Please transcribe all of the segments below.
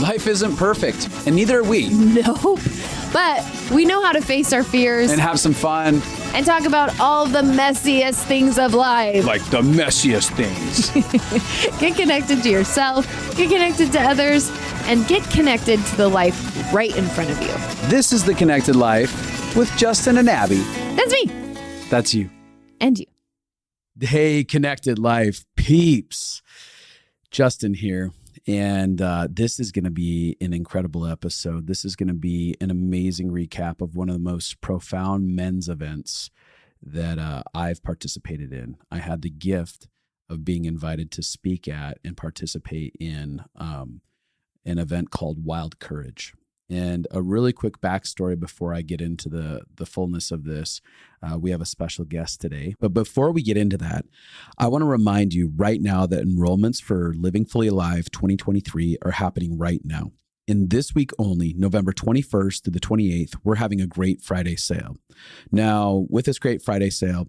Life isn't perfect, and neither are we. Nope. But we know how to face our fears And have some fun. and talk about all the messiest things of life. Like the messiest things. Get connected to yourself, get connected to others, and get connected to the life right in front of you. This is The Connected Life with Justin and Abby. That's me. That's you. And you. Hey, Connected Life peeps. Justin here. And this is going to be an incredible episode. This is going to be an amazing recap of one of the most profound men's events that I've participated in. I had the gift of being invited to speak at and participate in an event called Wild Courage. And a really quick backstory before I get into the fullness of this. We have a special guest today. But before we get into that, I want to remind you right now that enrollments for Living Fully Alive 2023 are happening right now. In this week only, November 21st to the 28th, we're having a Great Friday sale. Now, with this Great Friday sale,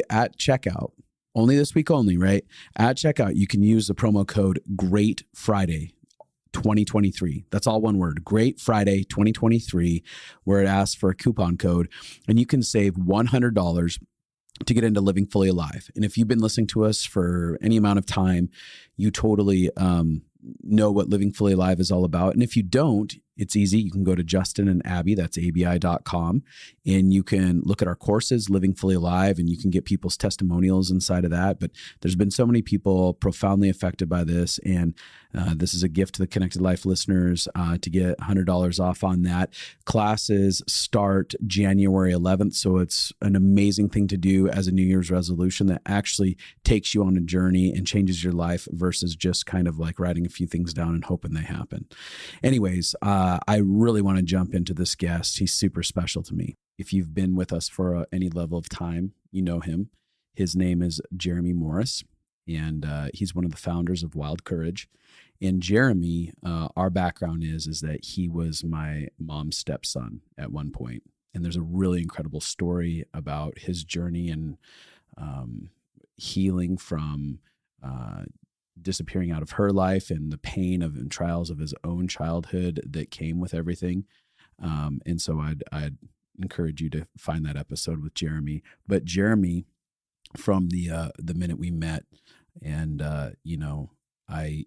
at checkout, only this week only, right? At checkout, you can use the promo code Great Friday 2023. That's all one word, Great Friday 2023, where it asks for a coupon code, and you can save $100 to get into Living Fully Alive. And if you've been listening to us for any amount of time, you totally know what Living Fully Alive is all about. And if you don't, it's easy. You can go to Justin and Abby, that's abi.com, and you can look at our courses, Living Fully Alive, and you can get people's testimonials inside of that. But there's been so many people profoundly affected by this, and this is a gift to the Connected Life listeners to get $100 off on that. Classes start January 11th, so it's an amazing thing to do as a New Year's resolution that actually takes you on a journey and changes your life versus just kind of like writing a few things down and hoping they happen. Anyways, I really want to jump into this guest. He's super special to me. If you've been with us for any level of time, you know him. His name is Jeremy Morris, and he's one of the founders of Wild Courage. And Jeremy, our background is that he was my mom's stepson at one point. And there's a really incredible story about his journey and healing from disappearing out of her life and the pain of and trials of his own childhood that came with everything. And so I'd encourage you to find that episode with Jeremy. But Jeremy, from the minute we met, and I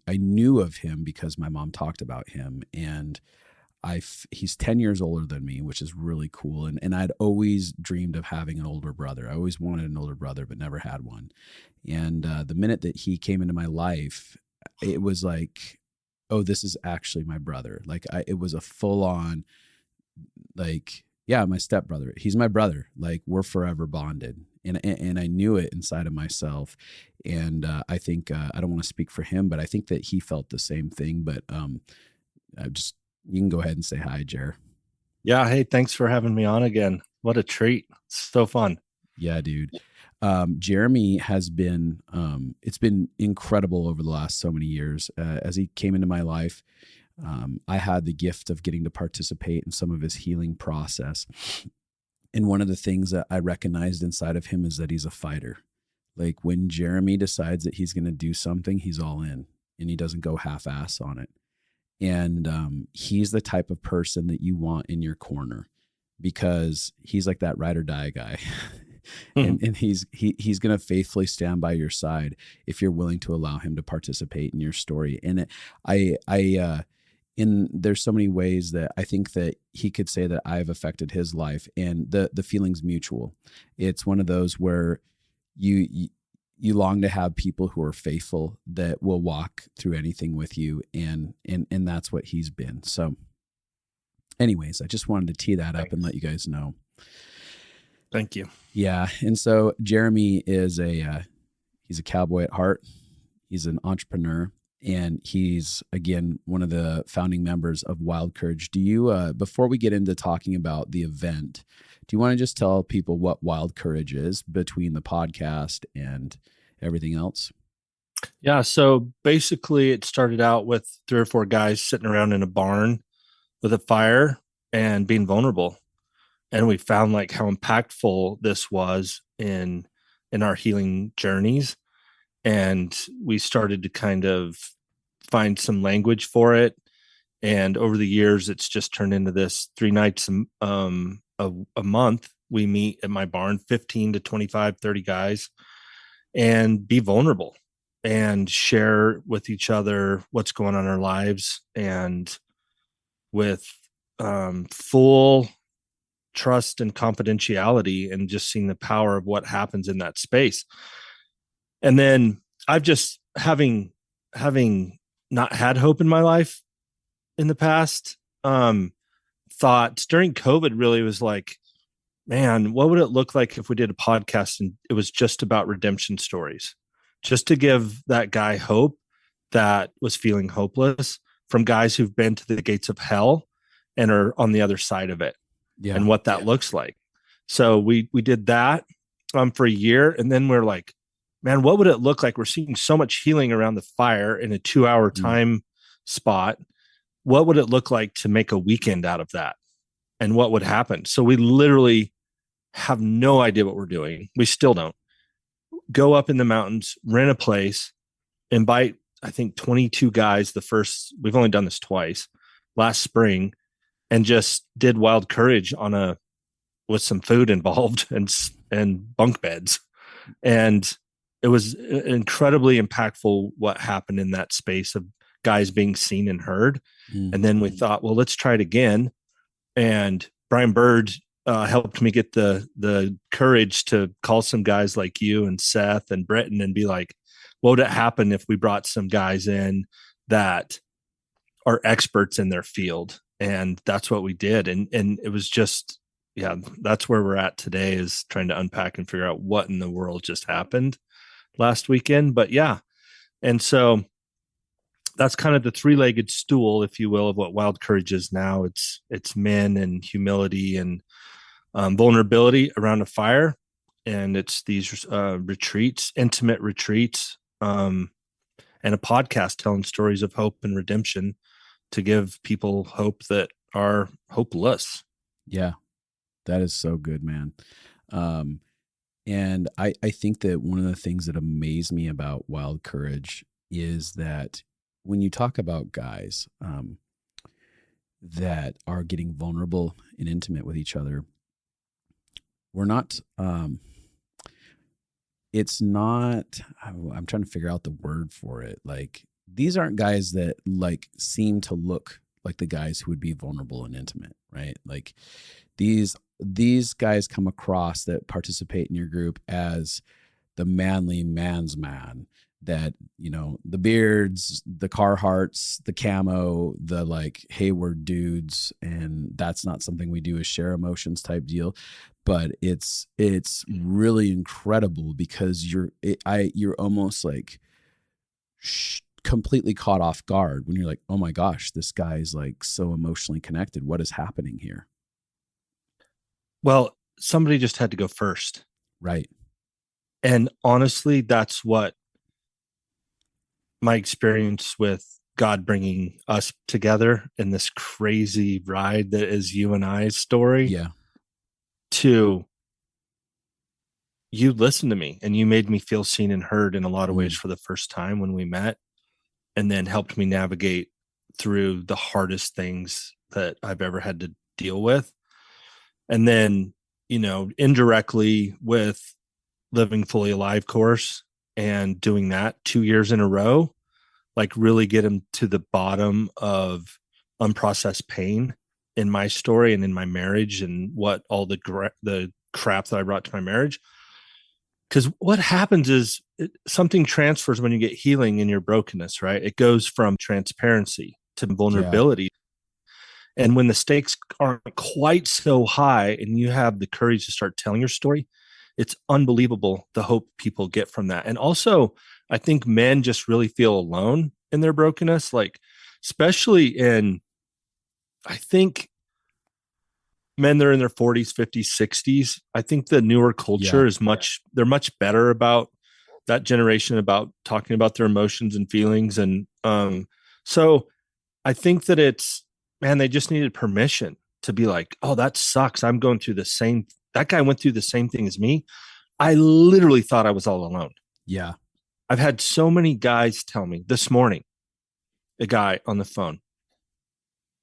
knew of him because my mom talked about him, and he's 10 years older than me, which is really cool. And I'd always dreamed of having an older brother. I always wanted an older brother, but never had one. And the minute that he came into my life, it was like, oh, this is actually my brother. Like it was a full on, like, yeah, my stepbrother. He's my brother. Like we're forever bonded. And I knew it inside of myself. And I think, I don't want to speak for him, but I think that he felt the same thing. But you can go ahead and say hi, Jer. Yeah. Hey, thanks for having me on again. What a treat. It's so fun. Yeah, dude. Jeremy has been, it's been incredible over the last so many years. As he came into my life, I had the gift of getting to participate in some of his healing process. And one of the things that I recognized inside of him is that he's a fighter. Like when Jeremy decides that he's going to do something, he's all in and he doesn't go half-ass on it. And he's the type of person that you want in your corner because he's like that ride or die guy. And he's going to faithfully stand by your side if you're willing to allow him to participate in your story. And there's so many ways that I think that he could say that I've affected his life, and the feeling's mutual. It's one of those where you long to have people who are faithful that will walk through anything with you. And that's what he's been. So anyways, I just wanted to tee that up and let you guys know. Thank you. Yeah. And so Jeremy is he's a cowboy at heart. He's an entrepreneur, and he's, again, one of the founding members of Wild Courage. Do you, before we get into talking about the event, do you want to just tell people what Wild Courage is between the podcast and everything else? Yeah. So basically it started out with 3 or 4 guys sitting around in a barn with a fire and being vulnerable. And we found like how impactful this was in our healing journeys. And we started to kind of find some language for it. And over the years, it's just turned into this 3 nights a month. We meet at my barn, 15 to 25, 30 guys, and be vulnerable and share with each other what's going on in our lives, and with full trust and confidentiality, and just seeing the power of what happens in that space. And then I've just having not had hope in my life in the past, thoughts during COVID really was like, man, what would it look like if we did a podcast and it was just about redemption stories, just to give that guy hope that was feeling hopeless, from guys who've been to the gates of hell and are on the other side of it, and what that looks like. So we did that for a year, and then we're like, man, what would it look like? We're seeing so much healing around the fire in a 2-hour time spot. What would it look like to make a weekend out of that? And what would happen? So we literally have no idea what we're doing. We still don't. Go up in the mountains, rent a place, invite, I think, 22 guys. We've only done this twice, last spring, and just did wild courage with some food involved and bunk beds. And it was incredibly impactful what happened in that space of guys being seen and heard. And then we thought, well, let's try it again. And Brian Bird helped me get the courage to call some guys like you and Seth and Britton and be like, what would it happen if we brought some guys in that are experts in their field? And that's what we did. And it was just, that's where we're at today, is trying to unpack and figure out what in the world just happened last weekend. But and so that's kind of the 3-legged stool, if you will, of what Wild Courage is now. It's men and humility and vulnerability around a fire. And it's these retreats, intimate retreats, and a podcast telling stories of hope and redemption to give people hope that are hopeless. Yeah, that is so good, man. And I think that one of the things that amazed me about Wild Courage is that when you talk about guys that are getting vulnerable and intimate with each other, we're not, it's not, I'm trying to figure out the word for it. Like, these aren't guys that like seem to look like the guys who would be vulnerable and intimate, right? Like these guys come across that participate in your group as the manly man's man, that, you know, the beards, the Carhartts, the camo, the like, hey, we're dudes, and that's not something we do, is share emotions type deal. But it's really incredible because you're almost like completely caught off guard when you're like, oh my gosh, this guy's like so emotionally connected. What is happening here? Well, somebody just had to go first. Right. And honestly, that's what my experience with God bringing us together in this crazy ride that is you and I's story. Yeah. To you listened to me and you made me feel seen and heard in a lot of ways for the first time when we met, and then helped me navigate through the hardest things that I've ever had to deal with. And then, you know, indirectly with Living Fully Alive course and doing that 2 years in a row, like really get him to the bottom of unprocessed pain in my story and in my marriage, and what all the crap that I brought to my marriage. Because what happens is something transfers when you get healing in your brokenness, right? It goes from transparency to vulnerability. Yeah. And when the stakes aren't quite so high and you have the courage to start telling your story, it's unbelievable the hope people get from that. And also, I think men just really feel alone in their brokenness, like especially in, I think, men that are in their 40s, 50s, 60s. I think the newer culture is they're much better about that generation, about talking about their emotions and feelings. And so I think that they just needed permission to be like, oh, that sucks. I'm going through that guy went through the same thing as me. I literally thought I was all alone. Yeah. I've had so many guys tell me this morning, a guy on the phone,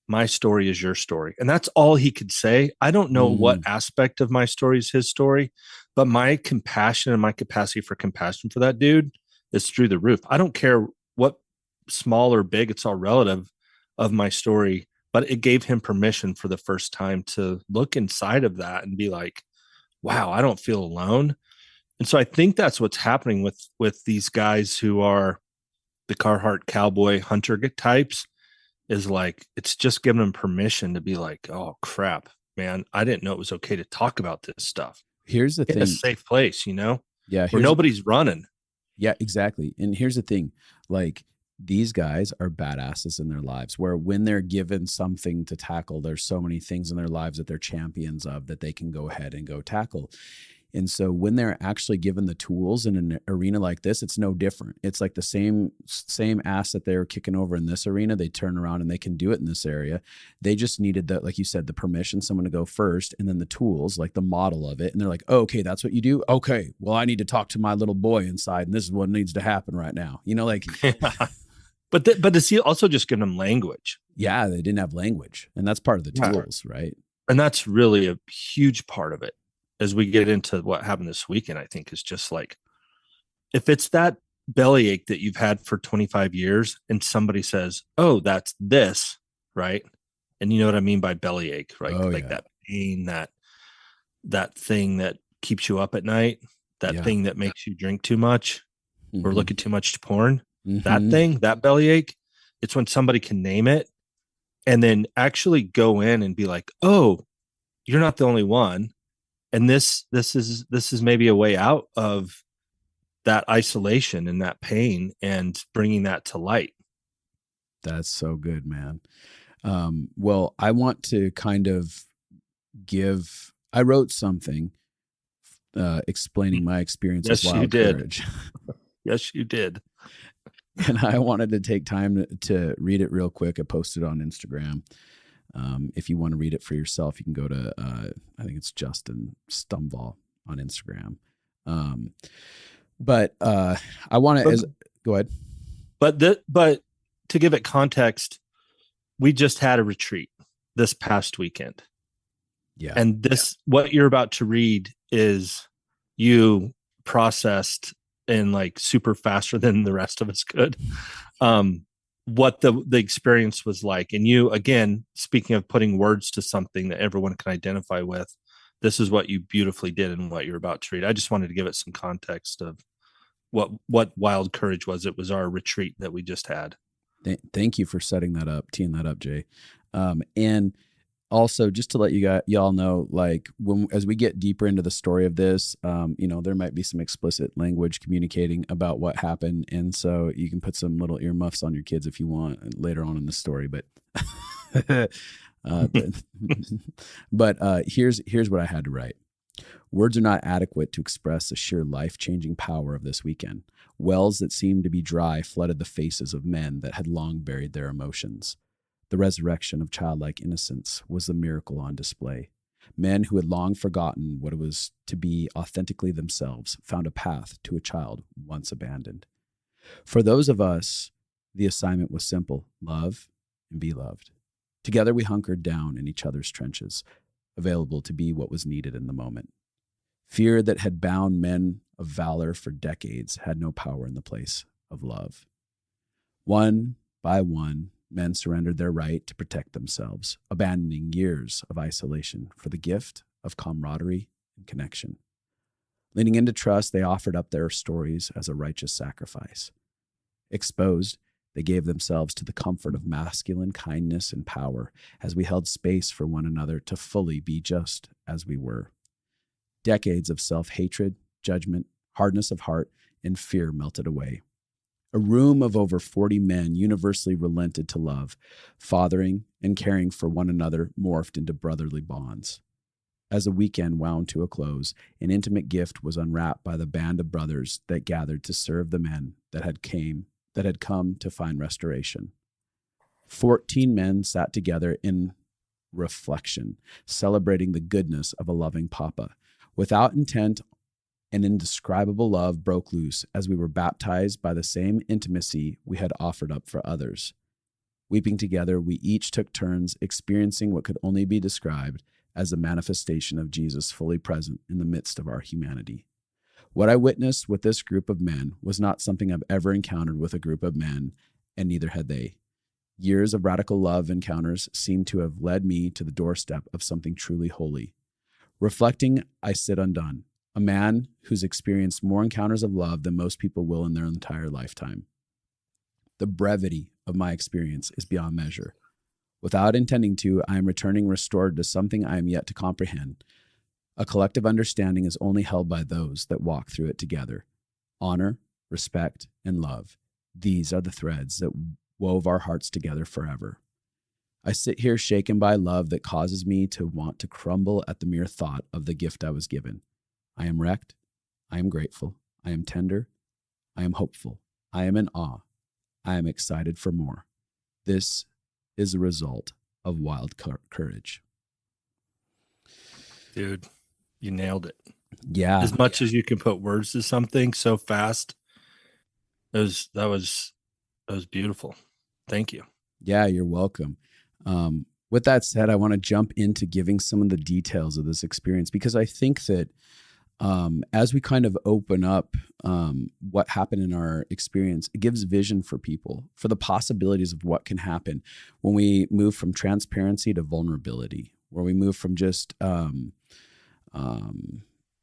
my story is your story. And that's all he could say. I don't know what aspect of my story is his story, but my compassion and my capacity for compassion for that dude is through the roof. I don't care what small or big, it's all relative of my story, but it gave him permission for the first time to look inside of that and be like, wow, I don't feel alone. And so I think that's what's happening with these guys who are the Carhartt cowboy hunter types, is like, it's just giving them permission to be like, oh crap, man, I didn't know it was okay to talk about this stuff. Here's the in thing. a safe place, Yeah. Where nobody's running. Yeah, exactly. And here's the thing, like, these guys are badasses in their lives, where when they're given something to tackle, there's so many things in their lives that they're champions of that they can go ahead and go tackle. And so when they're actually given the tools in an arena like this, it's no different. It's like the same ass that they were kicking over in this arena, they turn around and they can do it in this area. They just needed the, like you said, the permission, someone to go first, and then the tools, like the model of it. And they're like, oh, okay, that's what you do. Okay, well, I need to talk to my little boy inside, and this is what needs to happen right now. Like, but does he also just give them language? Yeah, they didn't have language, and that's part of the tools, right? And that's really a huge part of it. As we get into what happened this weekend, I think is just like, if it's that bellyache that you've had for 25 years and somebody says, oh, that's this, right? And you know what I mean by bellyache, right? Oh, like that pain, that thing that keeps you up at night, that thing that makes you drink too much or look at too much porn, that thing, that bellyache, it's when somebody can name it and then actually go in and be like, oh, you're not the only one. And this is maybe a way out of that isolation and that pain and bringing that to light. That's so good, man. Well, I want to kind of I wrote something explaining my experience with wild courage. Yes, you did. And I wanted to take time to read it real quick. I posted it on Instagram. If you want to read it for yourself, you can go to, I think it's Justin Stumval on Instagram. But I want to, go ahead. But to give it context, we just had a retreat this past weekend. Yeah. And what you're about to read is you processed in like super faster than the rest of us could. What the experience was like. And you, again, speaking of putting words to something that everyone can identify with, this is what you beautifully did and what you're about to read. I just wanted to give it some context of what wild courage was. It was our retreat that we just had. Thank you for setting that up, teeing that up, Jay. And also, just to let y'all know, like, as we get deeper into the story of this, there might be some explicit language communicating about what happened, and so you can put some little earmuffs on your kids if you want later on in the story. But, here's what I had to write. Words are not adequate to express the sheer life-changing power of this weekend. Wells that seemed to be dry flooded the faces of men that had long buried their emotions. The resurrection of childlike innocence was the miracle on display. Men who had long forgotten what it was to be authentically themselves found a path to a child once abandoned. For those of us, the assignment was simple: love and be loved. Together we hunkered down in each other's trenches, available to be what was needed in the moment. Fear that had bound men of valor for decades had no power in the place of love. One by one, men surrendered their right to protect themselves, abandoning years of isolation for the gift of camaraderie and connection. Leaning into trust, they offered up their stories as a righteous sacrifice. Exposed, they gave themselves to the comfort of masculine kindness and power as we held space for one another to fully be just as we were. Decades of self-hatred, judgment, hardness of heart, and fear melted away. A room of over 40 men universally relented to love, fathering and caring for one another morphed into brotherly bonds. As the weekend wound to a close, an intimate gift was unwrapped by the band of brothers that gathered to serve the men that had come to find restoration. 14 men sat together in reflection, celebrating the goodness of a loving papa. Without intent, an indescribable love broke loose as we were baptized by the same intimacy we had offered up for others. Weeping together, we each took turns experiencing what could only be described as the manifestation of Jesus fully present in the midst of our humanity. What I witnessed with this group of men was not something I've ever encountered with a group of men, and neither had they. Years of radical love encounters seemed to have led me to the doorstep of something truly holy. Reflecting, I sit undone, a man who's experienced more encounters of love than most people will in their entire lifetime. The brevity of my experience is beyond measure. Without intending to, I am returning restored to something I am yet to comprehend. A collective understanding is only held by those that walk through it together. Honor, respect, and love. These are the threads that wove our hearts together forever. I sit here shaken by love that causes me to want to crumble at the mere thought of the gift I was given. I am wrecked. I am grateful. I am tender. I am hopeful. I am in awe. I am excited for more. This is the result of wild courage. Dude, you nailed it. Yeah. As much as you can put words to something so fast, that was beautiful. Thank you. Yeah, you're welcome. With that said, I want to jump into giving some of the details of this experience, because I think that as we kind of open up what happened in our experience, it gives vision for people, for the possibilities of what can happen when we move from transparency to vulnerability, where we move from just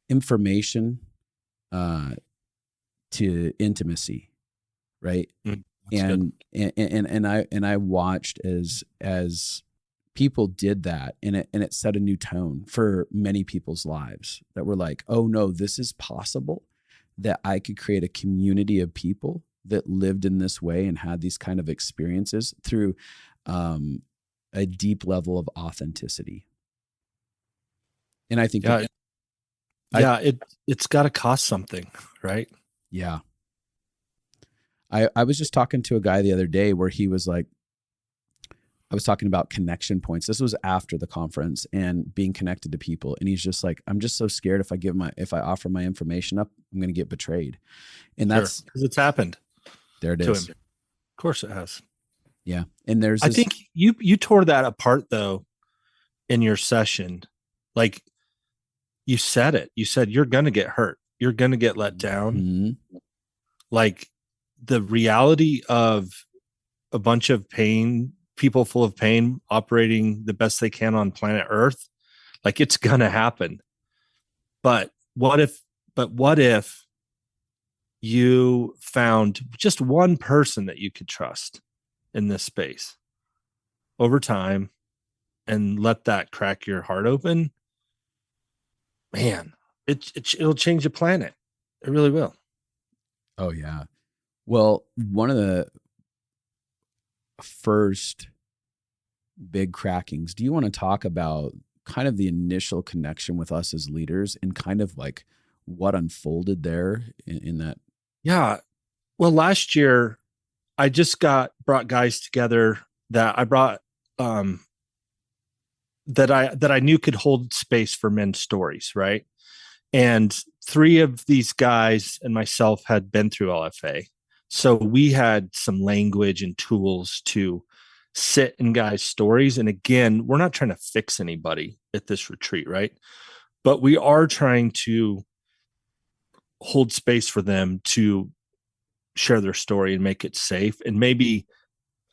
information to intimacy, right? And I watched as people did that, and it set a new tone for many people's lives that were like, oh no, this is possible, that I could create a community of people that lived in this way and had these kind of experiences through a deep level of authenticity. And I think it's got to cost something, right? Yeah. I was just talking to a guy the other day where he was like, I was talking about connection points. This was after the conference and being connected to people. And he's just like, I'm just so scared if I offer my information up, I'm going to get betrayed. And that's because it's happened. There it is. Of course it has. Yeah. And I think you tore that apart though in your session. Like you said it, you said, you're going to get hurt. You're going to get let down. Mm-hmm. Like the reality of a bunch of people full of pain operating the best they can on planet Earth, like it's gonna happen. But what if you found just one person that you could trust in this space over time and let that crack your heart open? Man, it'll change the planet. It really will. Oh yeah. Well, one of the first big crackings, do you want to talk about kind of the initial connection with us as leaders and kind of like what unfolded there in that? Yeah. Well, last year I just brought guys together that I brought that I knew could hold space for men's stories, right? And 3 of these guys and myself had been through LFA. So we had some language and tools to sit in guys' stories. And again, we're not trying to fix anybody at this retreat, right? But we are trying to hold space for them to share their story and make it safe, and maybe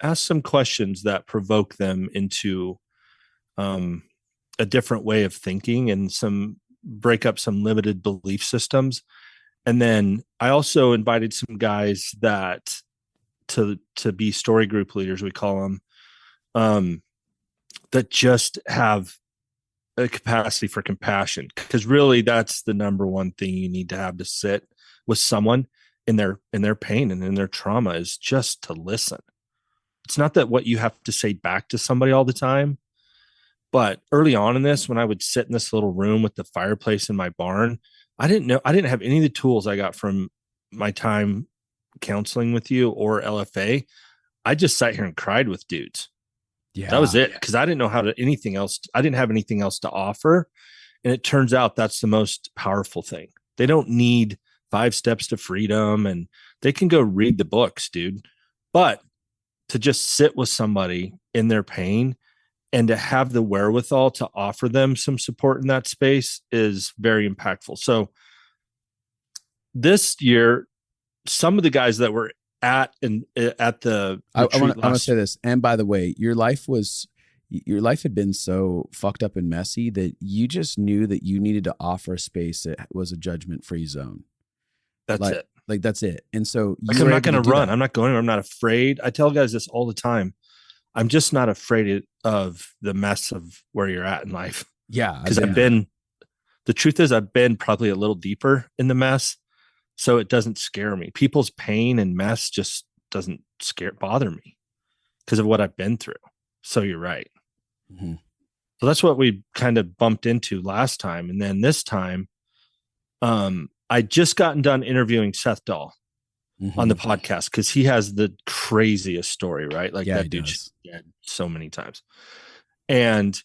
ask some questions that provoke them into a different way of thinking and break up some limited belief systems. And then I also invited some guys that to be story group leaders, we call them, that just have a capacity for compassion, because really that's the number one thing you need to have to sit with someone in their pain and in their trauma, is just to listen. It's not that what you have to say back to somebody all the time, but early on in this, when I would sit in this little room with the fireplace in my barn, I didn't have any of the tools I got from my time counseling with you or LFA. I just sat here and cried with dudes. Yeah, that was it, because I didn't know anything else. I didn't have anything else to offer. And it turns out that's the most powerful thing. They don't need 5 steps to freedom, and they can go read the books, dude. But to just sit with somebody in their pain and to have the wherewithal to offer them some support in that space is very impactful. So this year, some of the guys that were at the I retreat want to say this. And by the way, your life had been so fucked up and messy that you just knew that you needed to offer a space that was a judgment-free zone. That's it. Like that's it. And so I'm not going to run. I'm not going. I'm not afraid. I tell guys this all the time. I'm just not afraid of the mess of where you're at in life. Yeah. Because the truth is I've been probably a little deeper in the mess. So it doesn't scare me. People's pain and mess just doesn't bother me because of what I've been through. So you're right. Mm-hmm. So that's what we kind of bumped into last time. And then this time, I just gotten done interviewing Seth Dahl on the podcast because he has the craziest story, right? Like that dude's dead so many times. And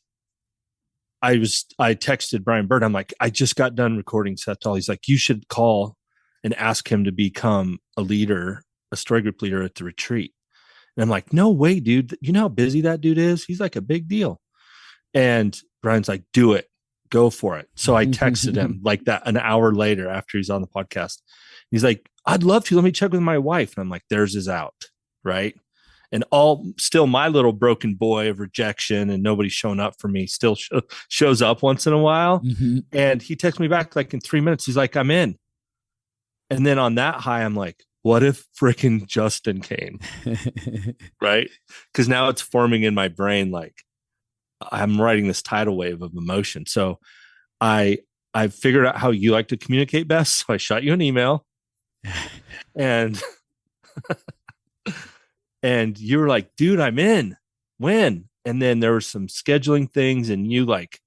I texted Brian Bird. I'm like, I just got done recording Seth Dahl. He's like, you should call and ask him to become a leader, a story group leader at the retreat. And I'm like, no way, dude. You know how busy that dude is? He's like a big deal. And Brian's like, do it. Go for it. So I texted him like that an hour later after he's on the podcast. He's like, I'd love to. Let me check with my wife. And I'm like, theirs is out. Right. And still my little broken boy of rejection and nobody showing up for me still shows up once in a while. Mm-hmm. And he texts me back like in 3 minutes. He's like, I'm in. And then on that high, I'm like, what if freaking Justin came? Right. Because now it's forming in my brain like I'm writing this tidal wave of emotion. So I figured out how you like to communicate best. So I shot you an email and and you were like, dude, I'm in. When? And then there were some scheduling things and you like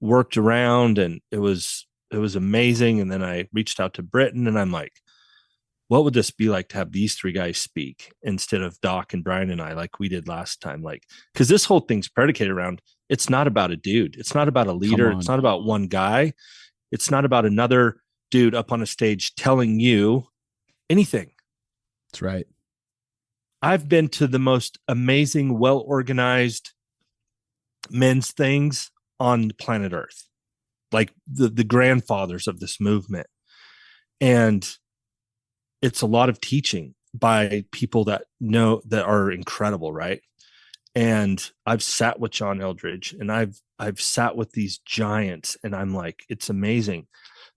worked around and it was amazing. And then I reached out to Britton and I'm like, what would this be like to have these three guys speak instead of Doc and Brian and I, like we did last time? Like, because this whole thing's predicated around, it's not about a dude. It's not about a leader. It's not about one guy. It's not about another dude up on a stage telling you anything. That's right. I've been to the most amazing, well-organized men's things on planet Earth, like the grandfathers of this movement. And it's a lot of teaching by people that are incredible, right? And I've sat with John Eldridge and I've sat with these giants and I'm like, it's amazing.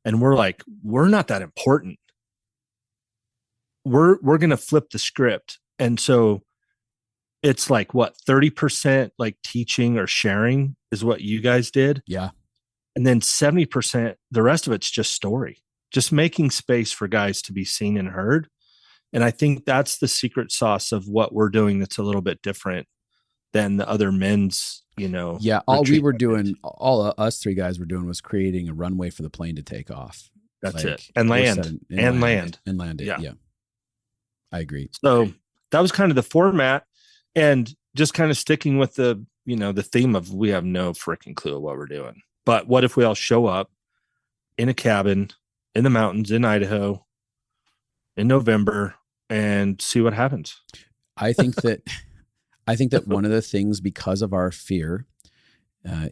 And we're like, we're not that important. We're going to flip the script. And so it's like what, 30% like teaching or sharing is what you guys did. Yeah. And then 70%, the rest of it's just story, just making space for guys to be seen and heard. And I think that's the secret sauce of what we're doing that's a little bit different than the other men's, Yeah. All we were doing, all of us three guys were doing was creating a runway for the plane to take off. That's it. And land. Land it. Yeah. I agree. So that was kind of the format and just kind of sticking with the theme of we have no freaking clue what we're doing. But what if we all show up in a cabin in the mountains in Idaho in November and see what happens? I think that one of the things, because of our fear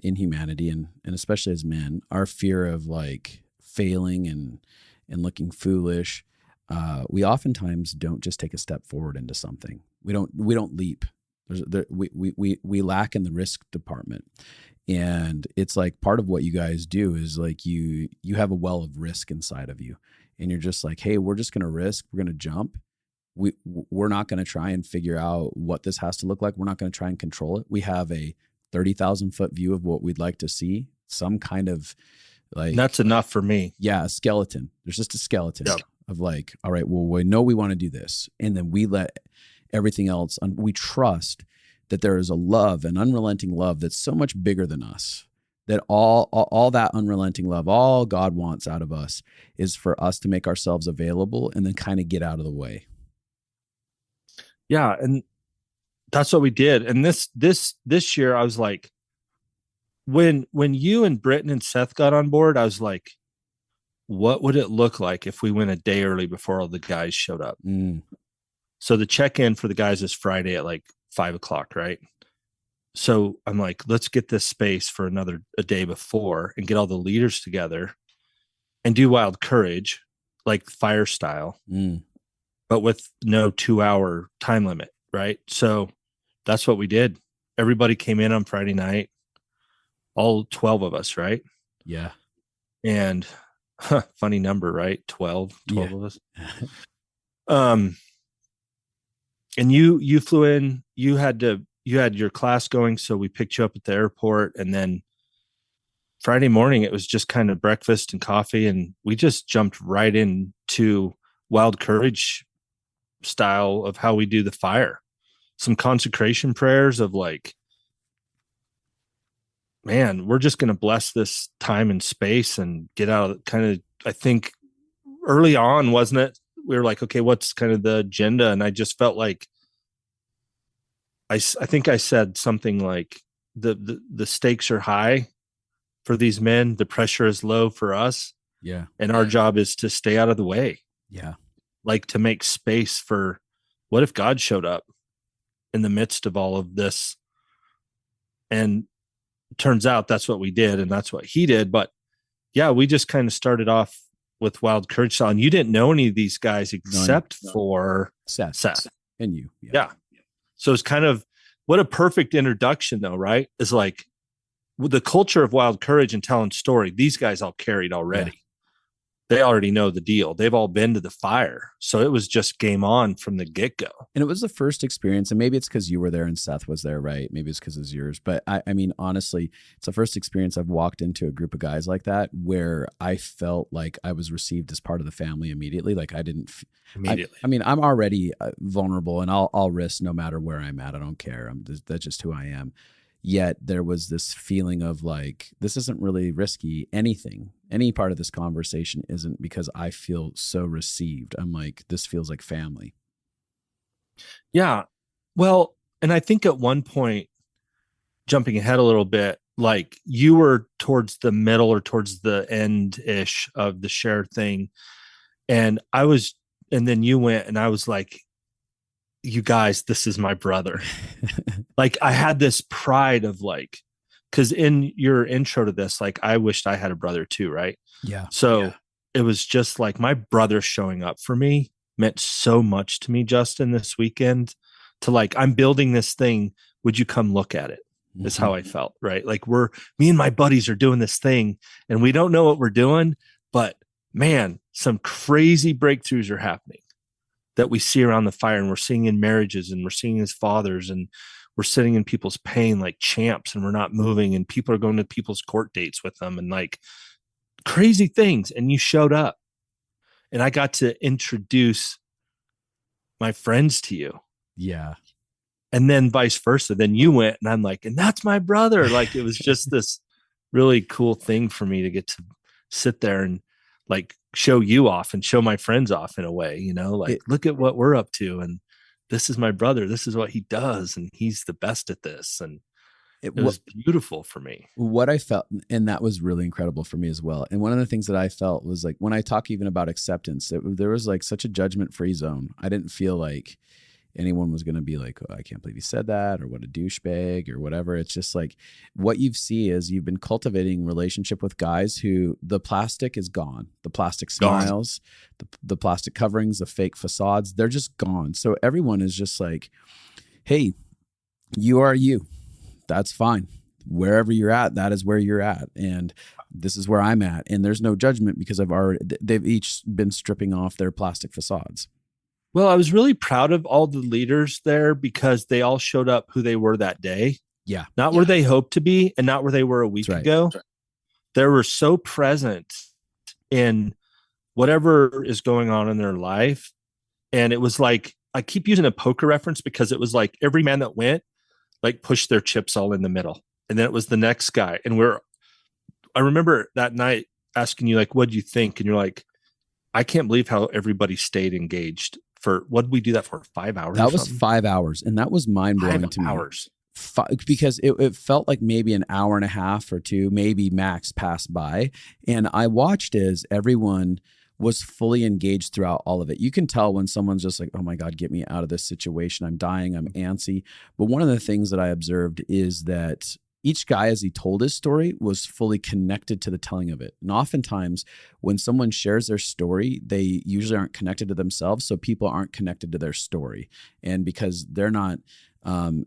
in humanity and especially as men, our fear of like failing and looking foolish, we oftentimes don't just take a step forward into something. We don't leap. We lack in the risk department. And it's like part of what you guys do is like you have a well of risk inside of you and you're just like, hey, we're just going to risk. We're going to jump. We're not going to try and figure out what this has to look like. We're not going to try and control it. We have a 30,000 foot view of what we'd like to see. Some kind of like, that's enough for me. Yeah. A skeleton. There's just a skeleton of like, all right, well, we know we want to do this. And then we let everything else, we trust that there is a love, an unrelenting love that's so much bigger than us, that all that unrelenting love, all God wants out of us is for us to make ourselves available and then kind of get out of the way. Yeah. And that's what we did. And this year I was like, when you and Britton and Seth got on board, I was like, what would it look like if we went a day early before all the guys showed up? So the check-in for the guys is Friday at like 5:00, right? So I'm like, let's get this space for a day before and get all the leaders together and do Wild Courage, like fire style, but with no 2-hour time limit, right? So that's what we did. Everybody came in on Friday night, all 12 of us, right? Yeah. And funny number, right? 12 of us. And you flew in, you had your class going, so we picked you up at the airport, and then Friday morning it was just kind of breakfast and coffee, and we just jumped right into Wild Courage style of how we do the fire. Some consecration prayers of like, man, we're just going to bless this time and space and get out of kind of, I think early on, wasn't it? We were like, okay, what's kind of the agenda? And I just felt like, I think I said something like the stakes are high for these men. The pressure is low for us. Yeah. And our job is to stay out of the way. Yeah. Like to make space for what if God showed up in the midst of all of this? And it turns out that's what we did. And that's what he did. But yeah, we just kind of started off with Wild Courage style. And you didn't know any of these guys except for Seth. And you. Yeah. So it's kind of what a perfect introduction though, right? Is like with the culture of Wild Courage and telling story, these guys all carried already. Yeah. They already know the deal. They've all been to the fire. So it was just game on from the get-go. And it was the first experience, and maybe it's because you were there and Seth was there, right? Maybe it's because it's yours. But I mean, honestly, it's the first experience I've walked into a group of guys like that where I felt like I was received as part of the family immediately. Like I didn't immediately. I mean, I'm already vulnerable, and I'll risk no matter where I'm at. I don't care. That's just who I am. Yet there was this feeling of like, this isn't really risky. Any part of this conversation isn't, because I feel so received. I'm like, this feels like family. Yeah. Well, and I think at one point, jumping ahead a little bit, like you were towards the middle or towards the end-ish of the share thing. And then you went, and I was like, you guys, this is my brother. Like I had this pride of like, because in your intro to this, like I wished I had a brother too, right? Yeah. So it was just like my brother showing up for me meant so much to me, Justin, this weekend. To like, I'm building this thing. Would you come look at it? Is how I felt, right? Like me and my buddies are doing this thing, and we don't know what we're doing, but man, some crazy breakthroughs are happening that we see around the fire, and we're seeing in marriages, and we're seeing as fathers, and we're sitting in people's pain like champs, and we're not moving, and people are going to people's court dates with them, and like crazy things. And you showed up, and I got to introduce my friends to you. Yeah. And then vice versa. Then you went, and I'm like, and that's my brother. Like it was just this really cool thing for me to get to sit there and like show you off and show my friends off in a way, like look at what we're up to. And this is my brother. This is what he does. And he's the best at this. And it was beautiful for me. What I felt, and that was really incredible for me as well. And one of the things that I felt was like, when I talk even about acceptance, there was like such a judgment-free zone. I didn't feel like anyone was going to be like, oh, I can't believe he said that, or what a douchebag or whatever. It's just like what you see is you've been cultivating relationship with guys who the plastic is gone. The plastic smiles, the plastic coverings, the fake facades, they're just gone. So everyone is just like, hey, you are you. That's fine. Wherever you're at, that is where you're at. And this is where I'm at. And there's no judgment because they've each been stripping off their plastic facades. Well, I was really proud of all the leaders there because they all showed up who they were that day. Yeah. Not where they hoped to be and not where they were a week ago. Right. They were so present in whatever is going on in their life. And it was like, I keep using a poker reference because it was like every man that went, like pushed their chips all in the middle. And then it was the next guy. And I remember that night asking you, like, what do you think? And you're like, I can't believe how everybody stayed engaged. What did we do that for? 5 hours? That was 5 hours. And that was mind blowing to me. 5 hours. Because it felt like maybe an hour and a half or two, maybe max passed by. And I watched as everyone was fully engaged throughout all of it. You can tell when someone's just like, oh my God, get me out of this situation. I'm dying. I'm antsy. But one of the things that I observed is that each guy, as he told his story, was fully connected to the telling of it. And oftentimes when someone shares their story, they usually aren't connected to themselves. So people aren't connected to their story. And because they're not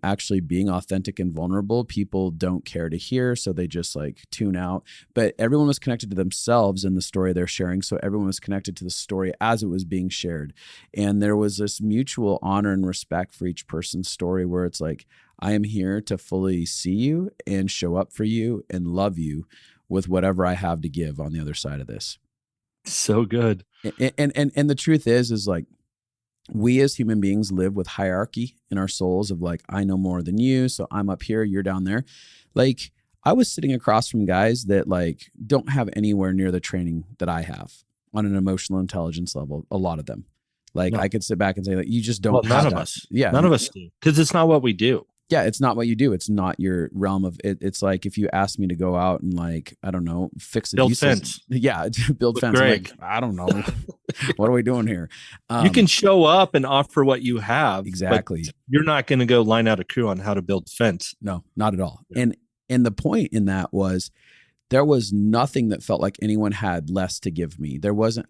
actually being authentic and vulnerable, people don't care to hear. So they just like tune out. But everyone was connected to themselves in the story they're sharing. So everyone was connected to the story as it was being shared. And there was this mutual honor and respect for each person's story where it's like, I am here to fully see you and show up for you and love you with whatever I have to give on the other side of this. So good. And the truth is like, we as human beings live with hierarchy in our souls of like, I know more than you, so I'm up here, you're down there. Like I was sitting across from guys that like don't have anywhere near the training that I have on an emotional intelligence level. A lot of them, like I could sit back and say like, you just don't. Well, have none that. of us. Yeah, none of us do, because it's not what we do. Yeah, it's not what you do. It's not your realm of it. It's like if you asked me to go out and like, I don't know, fix a build fence. Yeah, build with fence. Greg. Like, I don't know. What are we doing here? You can show up and offer what you have. Exactly. But you're not going to go line out a crew on how to build fence. No, not at all. Yeah. And the point in that was there was nothing that felt like anyone had less to give me.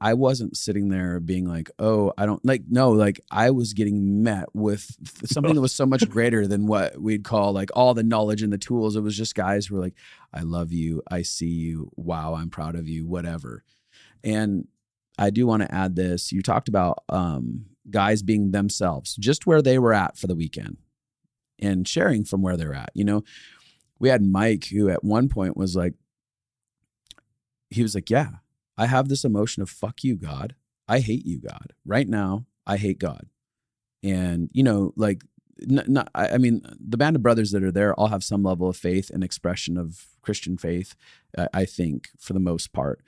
I wasn't sitting there being like, oh, I don't like, no, like I was getting met with something that was so much greater than what we'd call like all the knowledge and the tools. It was just guys who were like, I love you. I see you. Wow. I'm proud of you, whatever. And I do want to add this. You talked about guys being themselves, just where they were at for the weekend and sharing from where they're at. You know, we had Mike who at one point was like, he was like, yeah, I have this emotion of fuck you, God. I hate you, God. Right now, I hate God. And, you know, like, I mean, the band of brothers that are there all have some level of faith and expression of Christian faith, I think, for the most part,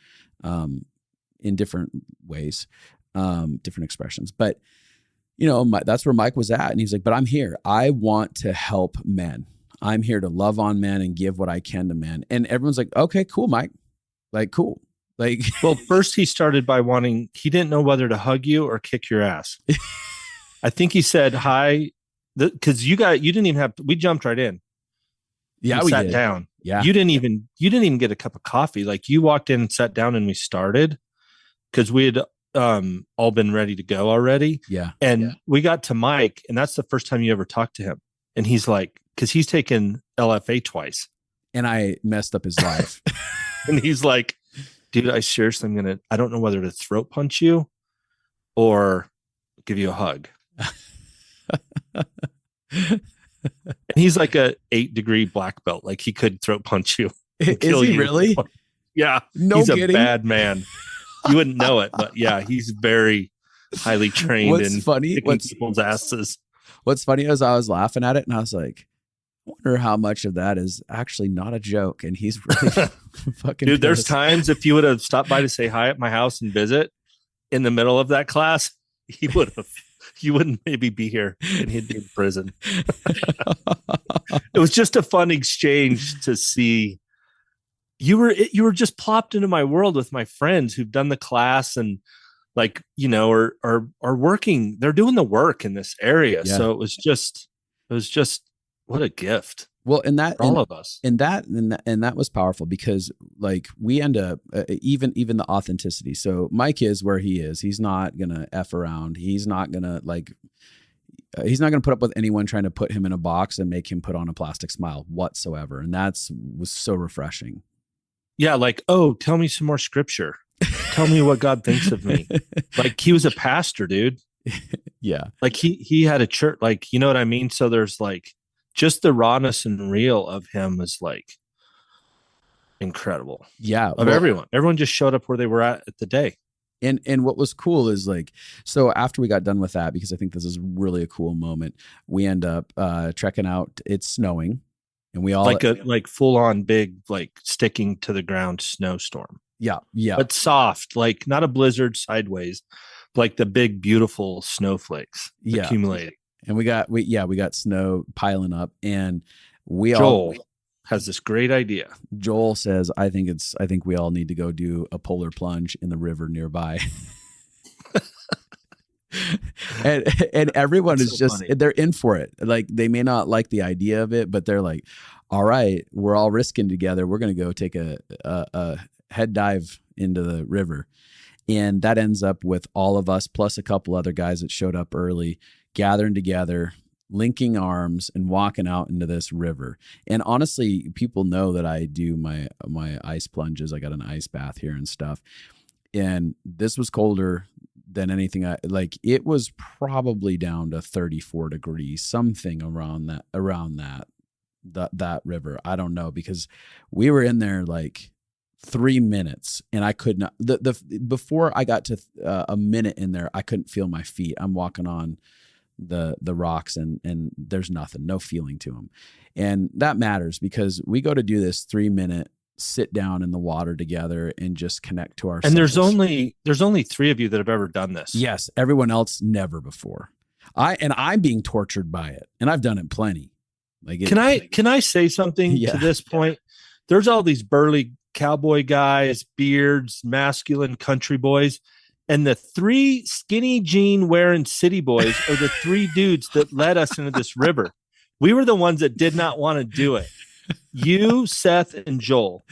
in different ways, different expressions. But, you know, that's where Mike was at. And he's like, but I'm here. I want to help men. I'm here to love on men and give what I can to men. And everyone's like, okay, cool, Mike. Like, cool. Like, well, first he started by he didn't know whether to hug you or kick your ass. I think he said hi because you didn't even have, we jumped right in. Yeah, we sat down. Yeah. You didn't even get a cup of coffee. Like you walked in and sat down and we started because we had all been ready to go already. Yeah. And we got to Mike and that's the first time you ever talked to him. And he's like, because he's taken LFA twice. And I messed up his life. And he's like, dude, I seriously I don't know whether to throat punch you or give you a hug. And he's like a 8-degree black belt. Like he could throat punch you. Is he really? Yeah. No he's kidding. A bad man. You wouldn't know it, but yeah, he's very highly trained in kicking people's asses. What's funny is I was laughing at it and I was like, I wonder how much of that is actually not a joke. And he's really fucking dude. There's pissed. times if you would have stopped by to say hi at my house and visit in the middle of that class, you wouldn't maybe be here and he'd be in prison. It was just a fun exchange to see. You were just plopped into my world with my friends who've done the class and like, you know, are working. They're doing the work in this area. Yeah. So it was just what a gift. Well, and that for all of us, and that was powerful because like we end up even the authenticity. So Mike is where he is. He's not gonna F around. He's not gonna he's not gonna put up with anyone trying to put him in a box and make him put on a plastic smile whatsoever. And was so refreshing. Yeah, like, oh, tell me some more scripture. Tell me what God thinks of me. Like he was a pastor, dude. Yeah, like he had a church. Like, you know what I mean? So there's like. Just the rawness and real of him is like incredible. Yeah. Of everyone just showed up where they were at the day. And what was cool is like, so after we got done with that, because I think this is really a cool moment, we end up trekking out. It's snowing and we all like full on big, like sticking to the ground snowstorm. Yeah. Yeah. But soft, like not a blizzard sideways, like the big, beautiful snowflakes accumulating. And we got snow piling up and has this great idea. Joel says, I think we all need to go do a polar plunge in the river nearby. and everyone That's is so just, funny. they're in for it. Like, they may not like the idea of it, but they're like, all right, we're all risking together. We're going to go take a head dive into the river. And that ends up with all of us, plus a couple other guys that showed up early, gathering together, linking arms, and walking out into this river. And honestly, people know that I do my ice plunges. I got an ice bath here and stuff. And this was colder than anything. It was probably down to 34 degrees, something around that river. I don't know, because we were in there like 3 minutes and I could not, before I got to a minute in there, I couldn't feel my feet. I'm walking on the rocks and there's nothing, no feeling to them. And that matters, because we go to do this 3-minute sit down in the water together and just connect to ourselves. And there's only 3 of you that have ever done this. Yes. Everyone else never before. I'm being tortured by it, and I've done it plenty. Can I say something to this point? There's all these burly cowboy guys, beards, masculine country boys, and the 3 skinny jean wearing city boys are the 3 dudes that led us into this river. We were the ones that did not want to do it. You, Seth, and Joel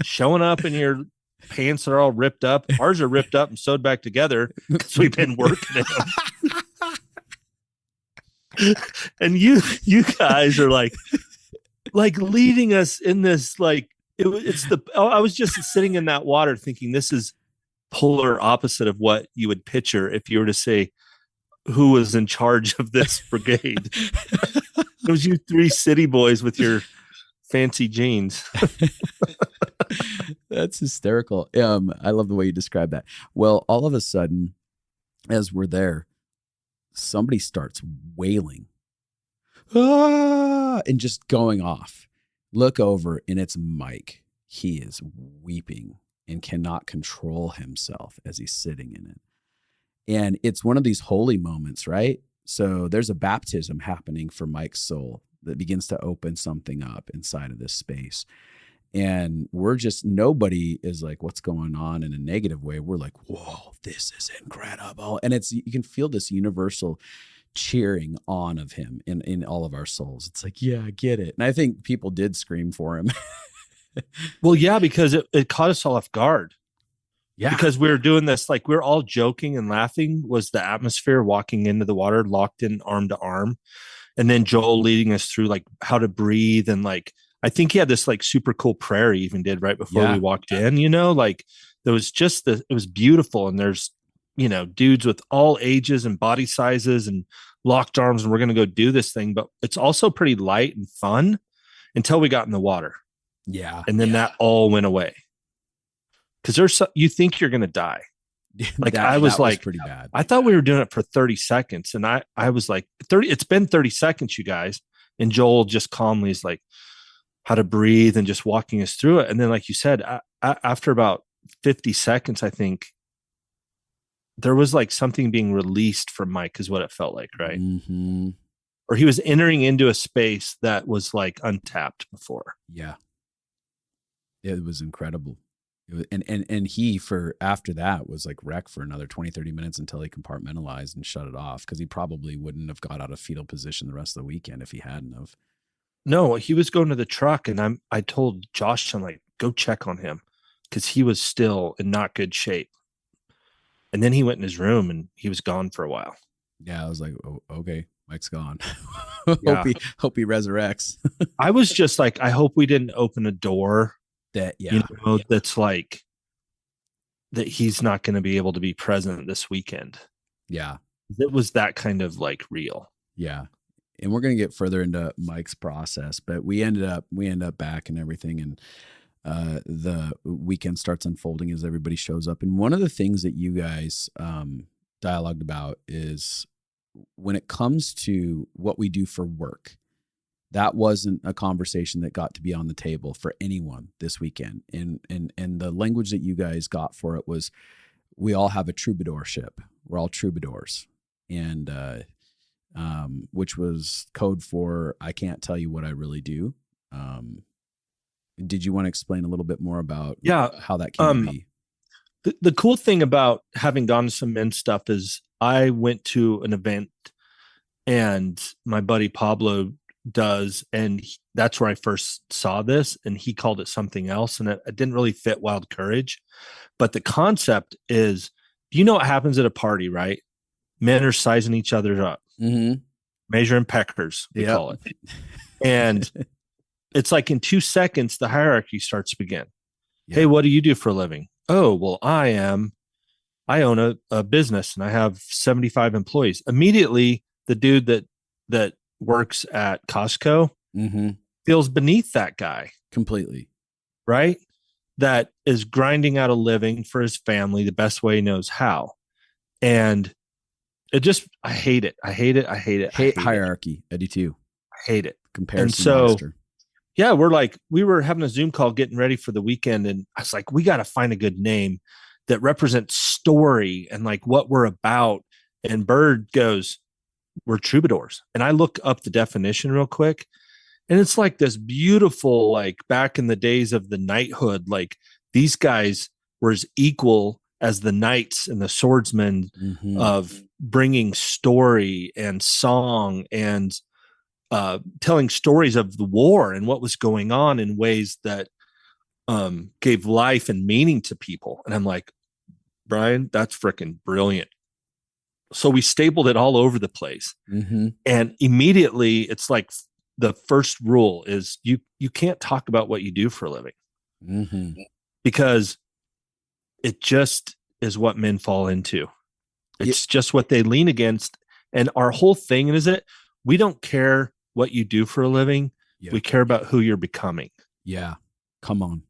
showing up in your pants are all ripped up. Ours are ripped up and sewed back together because we've been working in them. And you guys are like leading us in this, I was just sitting in that water thinking, this is polar opposite of what you would picture if you were to say who was in charge of this brigade. It was you 3 city boys with your fancy jeans. That's hysterical. I love the way you describe that. Well, all of a sudden, as we're there, somebody starts wailing, and just going off. Look over, and it's Mike. He is weeping and cannot control himself as he's sitting in it. And it's one of these holy moments, right? So there's a baptism happening for Mike's soul that begins to open something up inside of this space. And nobody is like, what's going on, in a negative way. We're like, whoa, this is incredible. And you can feel this universal cheering on of him in all of our souls. It's like, yeah, I get it. And I think people did scream for him. Well, yeah, because it caught us all off guard. Yeah. Because we were doing this, like, we're all joking and laughing, was the atmosphere walking into the water, locked in arm to arm. And then Joel leading us through like how to breathe. And like, I think he had this like super cool prayer he even did right before we walked in, like there was just it was beautiful. And there's, dudes with all ages and body sizes and locked arms, and we're going to go do this thing. But it's also pretty light and fun until we got in the water. Yeah. And then that all went away. Because you think you're going to die. Like that was pretty bad. I thought we were doing it for 30 seconds. And I was like, it's been 30 seconds, you guys. And Joel just calmly is like, how to breathe and just walking us through it. And then, like you said, after about 50 seconds, I think there was like something being released from Mike is what it felt like. Right. Mm-hmm. Or he was entering into a space that was like untapped before. Yeah. It was incredible. And he, for after that, was like wrecked for another 20, 30 minutes until he compartmentalized and shut it off, because he probably wouldn't have got out of fetal position the rest of the weekend if he hadn't have. No, he was going to the truck, and I told Josh, I'm like, go check on him, because he was still in not good shape. And then he went in his room and he was gone for a while. Yeah, I was like, oh, okay, Mike's gone. Yeah. hope he resurrects. I was just like, I hope we didn't open a door that's like that he's not going to be able to be present this weekend. Yeah. It was that kind of like real. Yeah. And we're going to get further into Mike's process, but we end up back and everything. And the weekend starts unfolding as everybody shows up. And one of the things that you guys dialogued about is when it comes to what we do for work, that wasn't a conversation that got to be on the table for anyone this weekend. And the language that you guys got for it was, we all have a troubadourship. We're all troubadours. And which was code for, I can't tell you what I really do. Um, did you want to explain a little bit more about Yeah. how that came to be? The cool thing about having gone to some men's stuff is I went to an event and my buddy Pablo does, and that's where I first saw this, and he called it something else, and it didn't really fit Wild Courage. But the concept is, you know what happens at a party, right? Men are sizing each other up, measuring peckers, we call it. And it's like in 2 seconds, the hierarchy starts to begin. Hey, what do you do for a living? Oh, well, I own a business and I have 75 employees. Immediately, the dude that works at Costco feels beneath that guy. Completely. Right? That is grinding out a living for his family the best way he knows how. And I hate it. I hate it. I hate it. Hate hierarchy. I do too. I hate it. Comparison and so, monster. Yeah, we were having a Zoom call getting ready for the weekend. And I was like, we got to find a good name that represents story and like what we're about. And Bird goes, we're troubadours. And I look up the definition real quick. And it's like this beautiful, like back in the days of the knighthood, like these guys were as equal as the knights and the swordsmen of bringing story and song and telling stories of the war and what was going on in ways that gave life and meaning to people. And I'm like, Brian, that's freaking brilliant. So we stapled it all over the place. And immediately it's like the first rule is you can't talk about what you do for a living because it just is what men fall into. It's just what they lean against. And our whole thing is that we don't care what you do for a living. We care about who you're becoming. Yeah. Come on.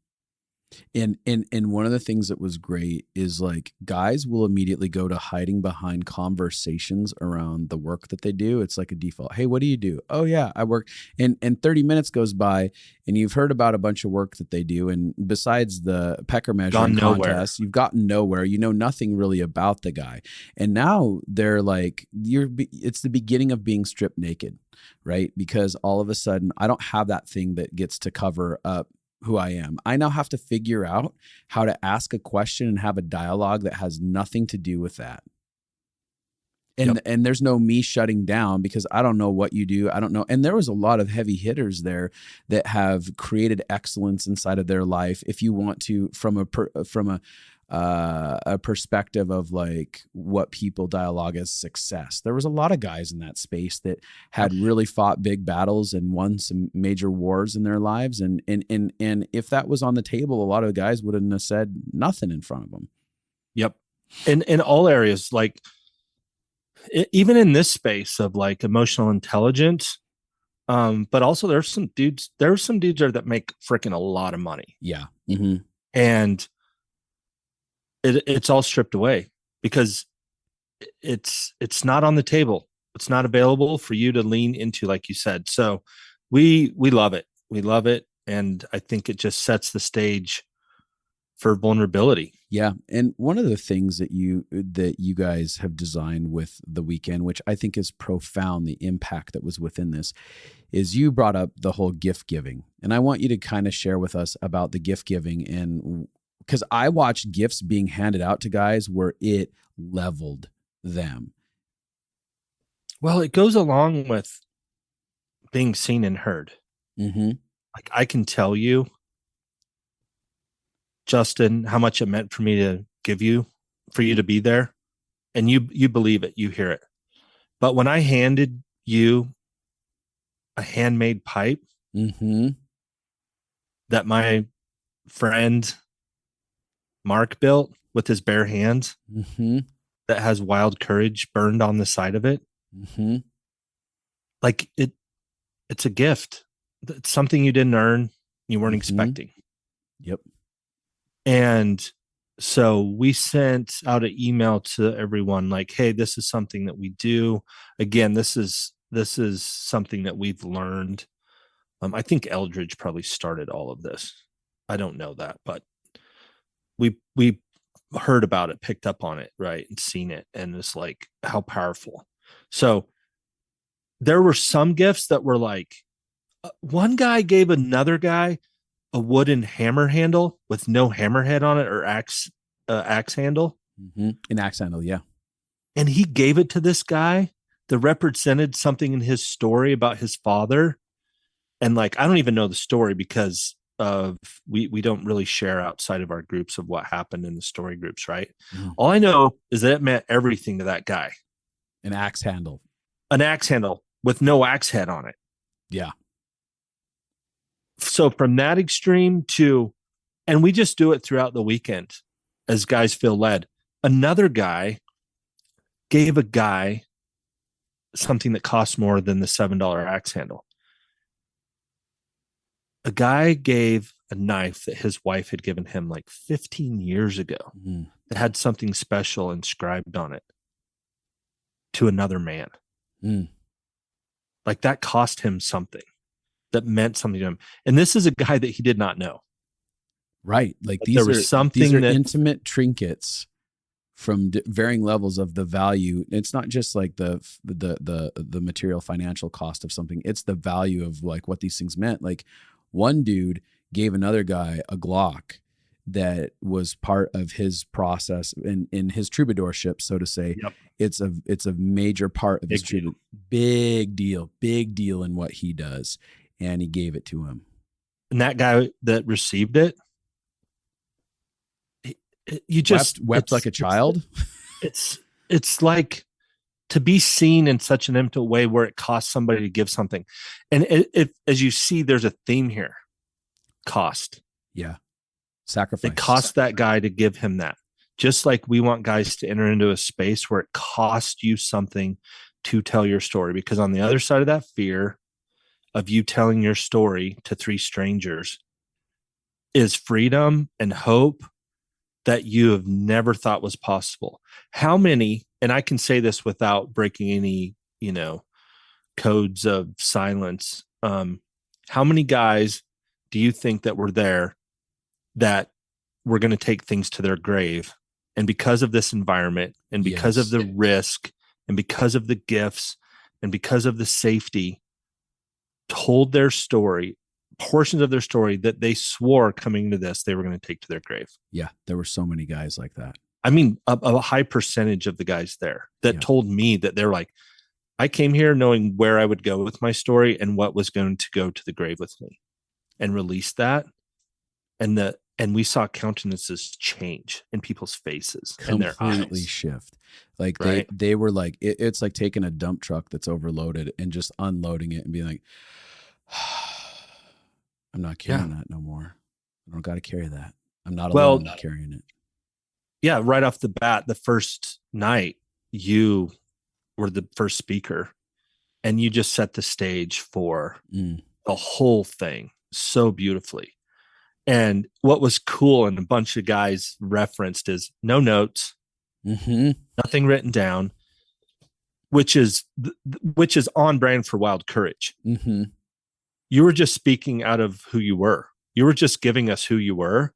And one of the things that was great is like guys will immediately go to hiding behind conversations around the work that they do. It's like a default. Hey, what do you do? Oh yeah, I work. And 30 minutes goes by and you've heard about a bunch of work that they do. And besides the pecker measuring contest, you've gotten nowhere. You know nothing really about the guy. And now they're like, it's the beginning of being stripped naked, right? Because all of a sudden I don't have that thing that gets to cover up who I am. I now have to figure out how to ask a question and have a dialogue that has nothing to do with that. And there's no me shutting down because I don't know what you do. I don't know. And there was a lot of heavy hitters there that have created excellence inside of their life. If you want to, from a perspective of like what people dialogue as success. There was a lot of guys in that space that had really fought big battles and won some major wars in their lives. And if that was on the table, a lot of guys wouldn't have said nothing in front of them. Yep. In all areas, like even in this space of like emotional intelligence, but also there are some dudes there that make freaking a lot of money. Yeah. And it's all stripped away because it's not on the table. It's not available for you to lean into, like you said. So we love it. We love it. And I think it just sets the stage for vulnerability. Yeah. And one of the things that you guys have designed with the weekend, which I think is profound, the impact that was within this, is you brought up the whole gift giving. And I want you to kind of share with us about the gift giving, and because I watched gifts being handed out to guys where it leveled them. Well, it goes along with being seen and heard. Like I can tell you, Justin, how much it meant for me to give you, for you to be there, and you believe it, you hear it. But when I handed you a handmade pipe that my friend Mark built with his bare hands, that has Wild Courage burned on the side of it, like it's a gift. It's something you didn't earn, you weren't expecting. Yep. And so we sent out an email to everyone like, hey, this is something that we do. Again, this is something that we've learned. I think Eldridge probably started all of this. I don't know that, but we heard about it, picked up on it, right, and seen it, and it's like how powerful. So there were some gifts that were like One guy gave another guy a wooden hammer handle with no hammerhead on it, or axe handle. An axe handle, yeah. And he gave it to this guy that represented something in his story about his father. And like, I don't even know the story because of we don't really share outside of our groups of what happened in the story groups, right? All I know is that it meant everything to that guy. An axe handle. An axe handle with no axe head on it. Yeah. So from that extreme to, and we just do it throughout the weekend as guys feel led. Another guy gave a guy something that cost more than the $7 axe handle. A guy gave a knife that his wife had given him like 15 years ago that had something special inscribed on it to another man. Like that cost him something that meant something to him. And this is a guy that he did not know. Right. Like these are intimate trinkets from varying levels of the value. It's not just like the material financial cost of something. It's the value of like what these things meant. Like one dude gave another guy a Glock that was part of his process in his troubadourship, so to say. Yep. It's a major part of his troubadour. Big deal in what he does. And he gave it to him. And that guy that received it, you just wept like a child. It's like to be seen in such an intimate way where it costs somebody to give something. And if as you see, there's a theme here. Cost. Yeah. Sacrifice. It cost that guy to give him that. Just like we want guys to enter into a space where it costs you something to tell your story. Because on the other side of that fear of you telling your story to 3 strangers is freedom and hope that you have never thought was possible. How many, and I can say this without breaking any, codes of silence. How many guys do you think that were there that were going to take things to their grave? And because of this environment and because of the risk and because of the gifts and because of the safety, told their story, portions of their story that they swore coming to this, they were going to take to their grave. Yeah. There were so many guys like that. I mean, a high percentage of the guys there that told me that they're like, I came here knowing where I would go with my story and what was going to go to the grave with me, and release that. And we saw countenances change in people's faces and their eyes. Completely shift. Like right? they were like, it's like taking a dump truck that's overloaded and just unloading it and being like, I'm not carrying that no more. I don't got to carry that. I'm not alone carrying it. Yeah. Right off the bat, the first night you were the first speaker and you just set the stage for the whole thing so beautifully. And what was cool, and a bunch of guys referenced, is no notes, nothing written down, which is on brand for Wild Courage. You were just speaking out of who you were. You were just giving us who you were,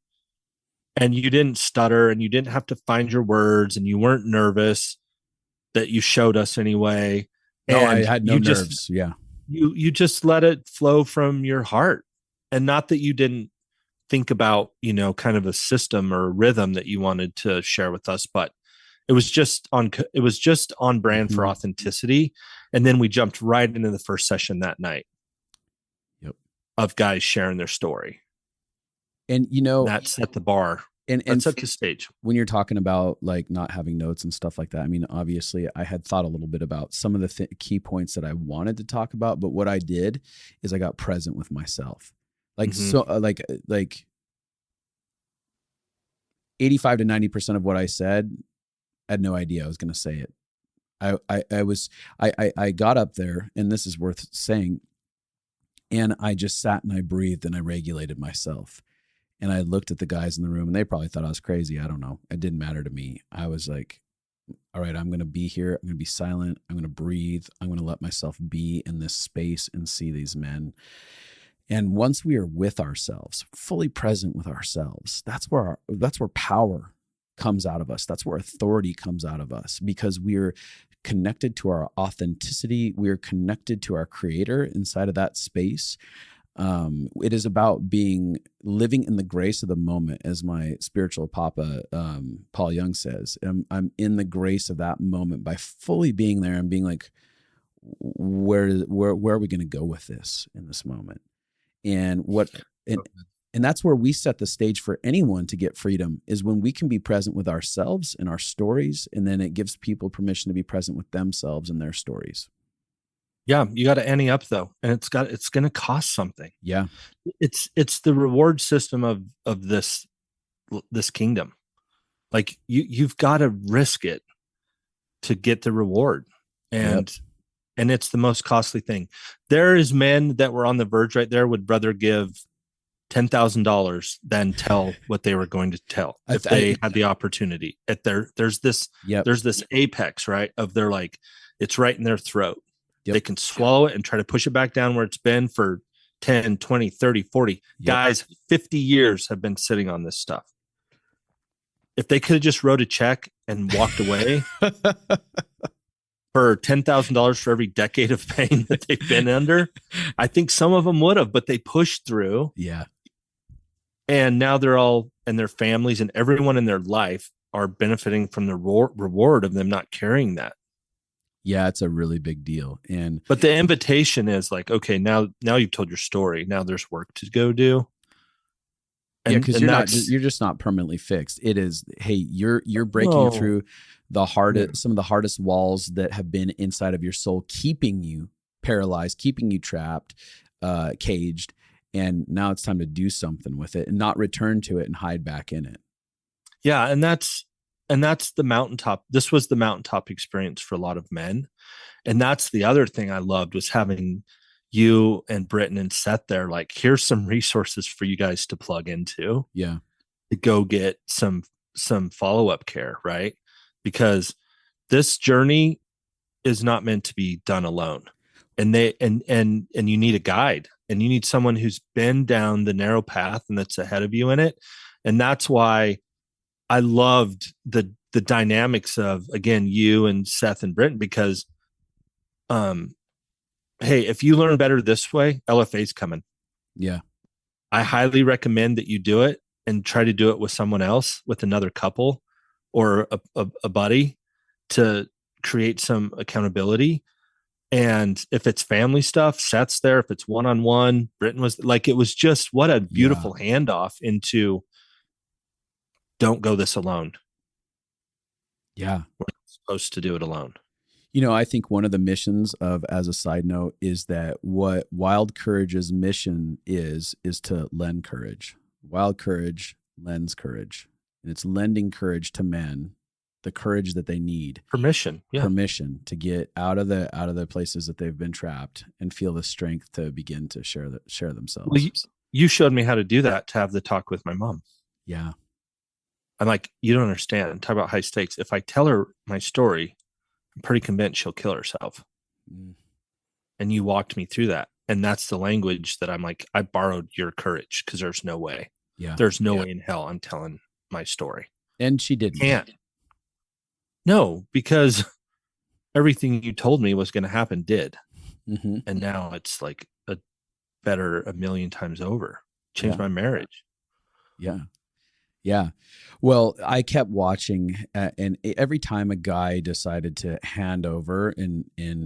and you didn't stutter, and you didn't have to find your words, and you weren't nervous. That you showed us anyway. No, and I had no nerves. You just let it flow from your heart, and not that you didn't think about, kind of a system or a rhythm that you wanted to share with us, but it was just on brand for authenticity. And then we jumped right into the first session that night. Yep. Of guys sharing their story. And that set the bar and set the stage. When you're talking about like not having notes and stuff like that, I mean, obviously I had thought a little bit about some of the key points that I wanted to talk about, but what I did is I got present with myself. Like, so like 85 to 90% of what I said, I had no idea I was going to say it. I got up there, and this is worth saying, and I just sat and I breathed and I regulated myself. And I looked at the guys in the room, and they probably thought I was crazy. I don't know. It didn't matter to me. I was like, all right, I'm going to be here. I'm going to be silent. I'm going to breathe. I'm going to let myself be in this space and see these men. And once we are with ourselves, fully present with ourselves, that's where power comes out of us. That's where authority comes out of us, because we're connected to our authenticity. We are connected to our creator inside of that space. It is about living in the grace of the moment, as my spiritual papa, Paul Young says. I'm in the grace of that moment by fully being there and being like, where are we going to go with this in this moment? And and that's where we set the stage for anyone to get freedom, is when we can be present with ourselves and our stories. And then it gives people permission to be present with themselves and their stories. Yeah. You got to ante up though. And it's going to cost something. Yeah. It's the reward system of this kingdom. Like you've got to risk it to get the reward. And it's the most costly thing. There is men that were on the verge right there would rather give $10,000 than tell what they were going to tell if they had the opportunity. There's this apex, right? Of their, like, it's right in their throat. Yep. They can swallow it and try to push it back down where it's been for 10, 20, 30, 40. Yep. Guys, 50 years have been sitting on this stuff. If they could have just wrote a check and walked away for $10,000 for every decade of pain that they've been under, I think some of them would have, but they pushed through. Yeah. And now they're all, and their families and everyone in their life are benefiting from the reward of them not carrying that. Yeah, it's a really big deal. But the invitation is like, okay, now you've told your story. Now there's work to go do. And, because you're just not permanently fixed. It is, hey, you're breaking through some of the hardest walls that have been inside of your soul, keeping you paralyzed, keeping you trapped, caged. And now it's time to do something with it and not return to it and hide back in it. Yeah. And that's the mountaintop. This was the mountaintop experience for a lot of men. And that's the other thing I loved, was having you and Britton and Seth there. Like, here's some resources for you guys to plug into. Yeah. To go get some follow-up care, right? Because this journey is not meant to be done alone. And you need a guide, and you need someone who's been down the narrow path and that's ahead of you in it. And that's why I loved the dynamics of, again, you and Seth and Britton, because, hey, if you learn better this way, LFA's coming. Yeah. I highly recommend that you do it and try to do it with someone else, with another couple or a buddy, to create some accountability. And if it's family stuff, Seth's there. If it's one-on-one, Britton was like, it was just, what a beautiful handoff into, don't go this alone. Yeah. We're supposed to do it alone. You know, I think one of the missions of, as a side note, is that what Wild Courage's mission is to lend courage. Wild Courage lends courage. And it's lending courage to men, the courage that they need. Permission To get out of the places that they've been trapped and feel the strength to begin to share themselves. Well, you showed me how to do that, to have the talk with my mom. Yeah. I'm like, you don't understand. Talk about high stakes. If I tell her my story, I'm pretty convinced she'll kill herself. Mm. And you walked me through that. And that's the language that I'm like, I borrowed your courage, because there's no way. Yeah. There's no way in hell I'm telling my story. And she didn't. Can't. No, because everything you told me was going to happen did. Mm-hmm. And now it's like better a million times over. Changed my marriage. Yeah. Yeah. Well, I kept watching, and every time a guy decided to hand over and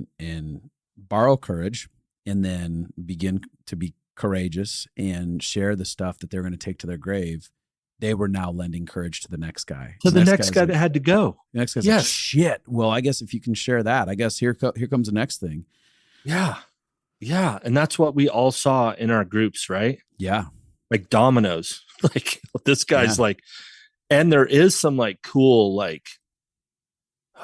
borrow courage, and then begin to be courageous and share the stuff that they're going to take to their grave, they were now lending courage to the next guy. So the next guy that had to go. The next guy's like, shit. Well, I guess if you can share that, I guess here comes the next thing. Yeah. Yeah. And that's what we all saw in our groups, right? Yeah. Like dominoes. Like, this guy's like, and there is some like cool, like,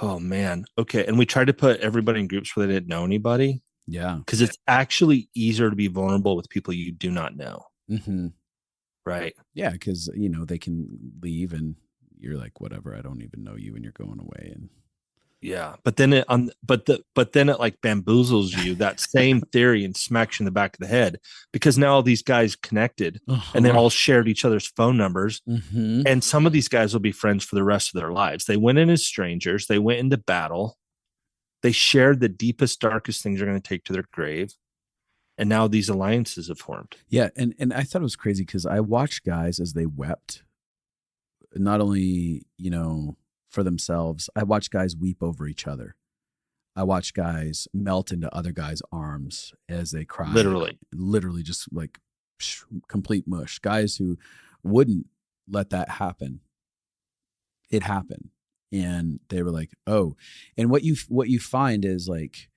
oh man. Okay. And we tried to put everybody in groups where they didn't know anybody. Yeah. Because it's actually easier to be vulnerable with people you do not know. Mm-hmm. Right. Yeah. Because, they can leave and you're like, whatever, I don't even know you, and you're going away. And yeah. But then it like bamboozles you, that same theory, and smacks you in the back of the head, because now all these guys connected and they all shared each other's phone numbers. Mm-hmm. And some of these guys will be friends for the rest of their lives. They went in as strangers. They went into battle. They shared the deepest, darkest things they're going to take to their grave. And now these alliances have formed. Yeah. And I thought it was crazy because I watched guys as they wept, not only, for themselves. I watched guys weep over each other. I watched guys melt into other guys' arms as they cried. Literally just like complete mush. Guys who wouldn't let that happen. It happened. And they were like, oh. And what you find is like,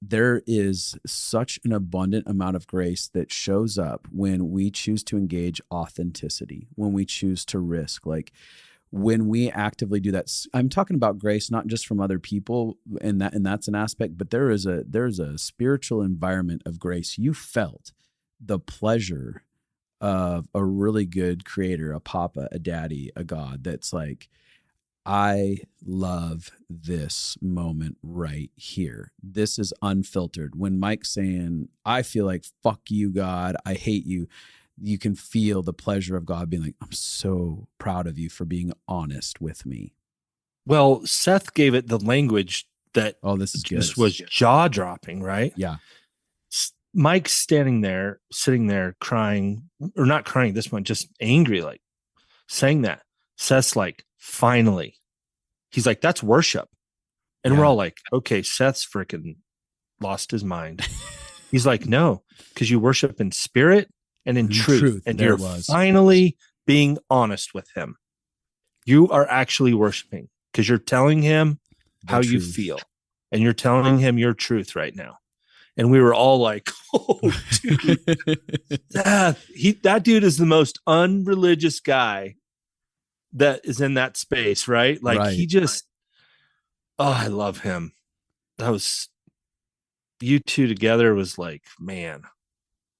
there is such an abundant amount of grace that shows up when we choose to engage authenticity, when we choose to risk, like when we actively do that. I'm talking about grace, not just from other people, and that's an aspect, but there's a spiritual environment of grace. You felt the pleasure of a really good creator, a papa, a daddy, a God that's like, I love this moment right here. This is unfiltered. When Mike's saying, I feel like, fuck you, God, I hate you, you can feel the pleasure of God being like, I'm so proud of you for being honest with me. Well, Seth gave it the language that this is just was jaw dropping, right? Yeah. Mike's sitting there crying, or not crying this one, just angry, like saying that. Seth's like, finally. He's like, that's worship. And we're all like, okay, Seth's freaking lost his mind. He's like, no, because you worship in spirit and in truth. And you're finally being honest with him. You are actually worshiping because you're telling him how you feel. And you're telling him your truth right now. And we were all like, oh, dude. That dude is the most unreligious guy that is in that space, right? Like he just, I love him. That was, you two together was like, man.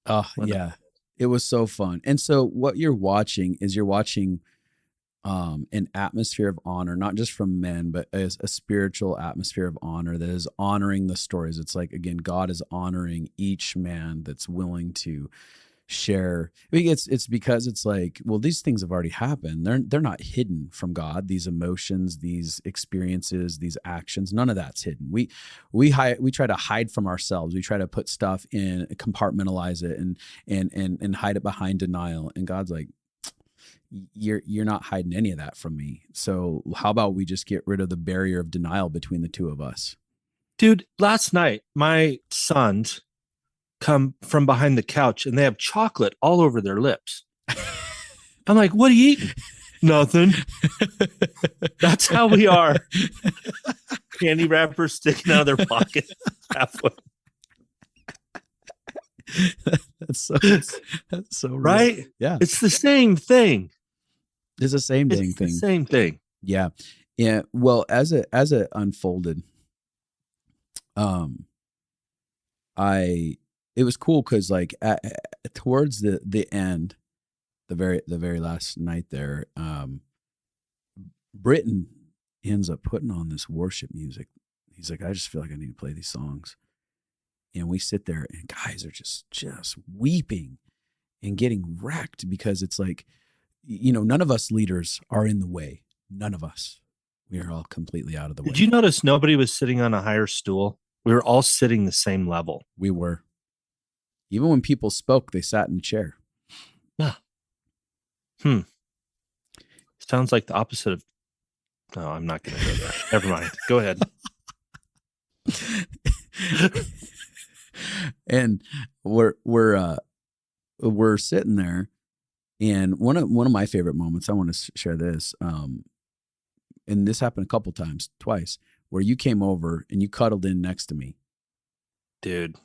Oh, yeah. It was so fun. And so what you're watching is an atmosphere of honor, not just from men, but as a spiritual atmosphere of honor that is honoring the stories. It's like, again, God is honoring each man that's willing to share. I mean, it's because it's like, well, these things have already happened. They're not hidden from God. These emotions, these experiences, these actions, none of that's hidden. We try to hide from ourselves. We try to put stuff in, compartmentalize it, and hide it behind denial. And God's like, you're not hiding any of that from me. So how about we just get rid of the barrier of denial between the two of us? Dude, last night my sons come from behind the couch and they have chocolate all over their lips. I'm like, what are you eating? Nothing. That's how we are. Candy wrappers sticking out of their pocket halfway. That's so real. Right? Yeah. It's the same thing. It's the same thing. The same thing. Yeah. Yeah. Well, as it unfolded, it was cool because like towards the end, the very last night there, Britton ends up putting on this worship music. He's like, I just feel like I need to play these songs. And we sit there and guys are just weeping and getting wrecked because it's like, none of us leaders are in the way. None of us. We are all completely out of the way. Did you notice nobody was sitting on a higher stool? We were all sitting the same level. We were. Even when people spoke, they sat in a chair. Yeah. Sounds like the opposite of. No, I'm not going to go there. Never mind. Go ahead. And we're sitting there, and one of my favorite moments. I want to share this. And this happened a couple times, twice, where you came over and you cuddled in next to me, dude.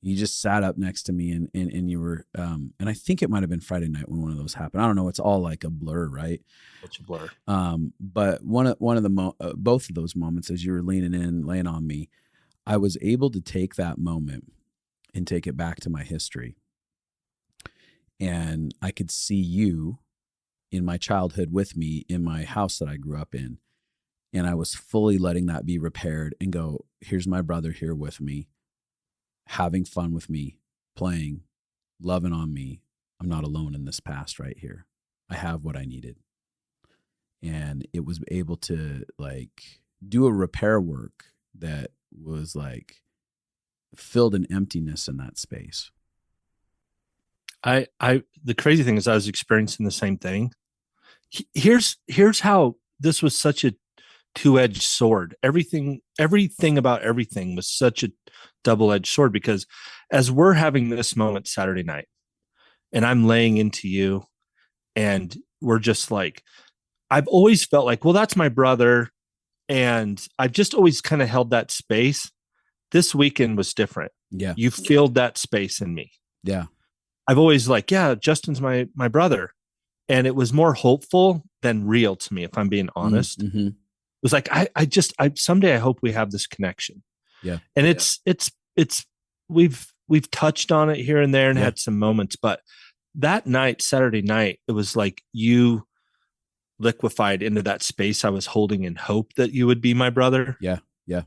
You just sat up next to me, and you were, and I think it might have been Friday night when one of those happened. I don't know. It's all like a blur, right? It's a blur. But one of the both of those moments, as you were leaning in, laying on me, I was able to take that moment and take it back to my history, and I could see you in my childhood with me in my house that I grew up in, and I was fully letting that be repaired and go, here's my brother here with me, having fun with me, playing, loving on me. I'm not alone in this past right here. I have what I needed. And it was able to like do a repair work that was like filled an emptiness in that space. The crazy thing is I was experiencing the same thing. Here's how this was such a two-edged sword. Everything about everything was such a double-edged sword, because as we're having this moment Saturday night and I'm laying into you and we're just like, I've always felt like, well, that's my brother. And I've just always kind of held that space. This weekend was different. Yeah. You filled that space in me. Yeah. I've always like, yeah, Justin's my brother. And it was more hopeful than real to me, if I'm being honest. Mm-hmm. It was like, I someday I hope we have this connection. Yeah. And it's we've touched on it here and there and had some moments, but that night, Saturday night, it was like you liquefied into that space I was holding in hope that you would be my brother. Yeah. Yeah.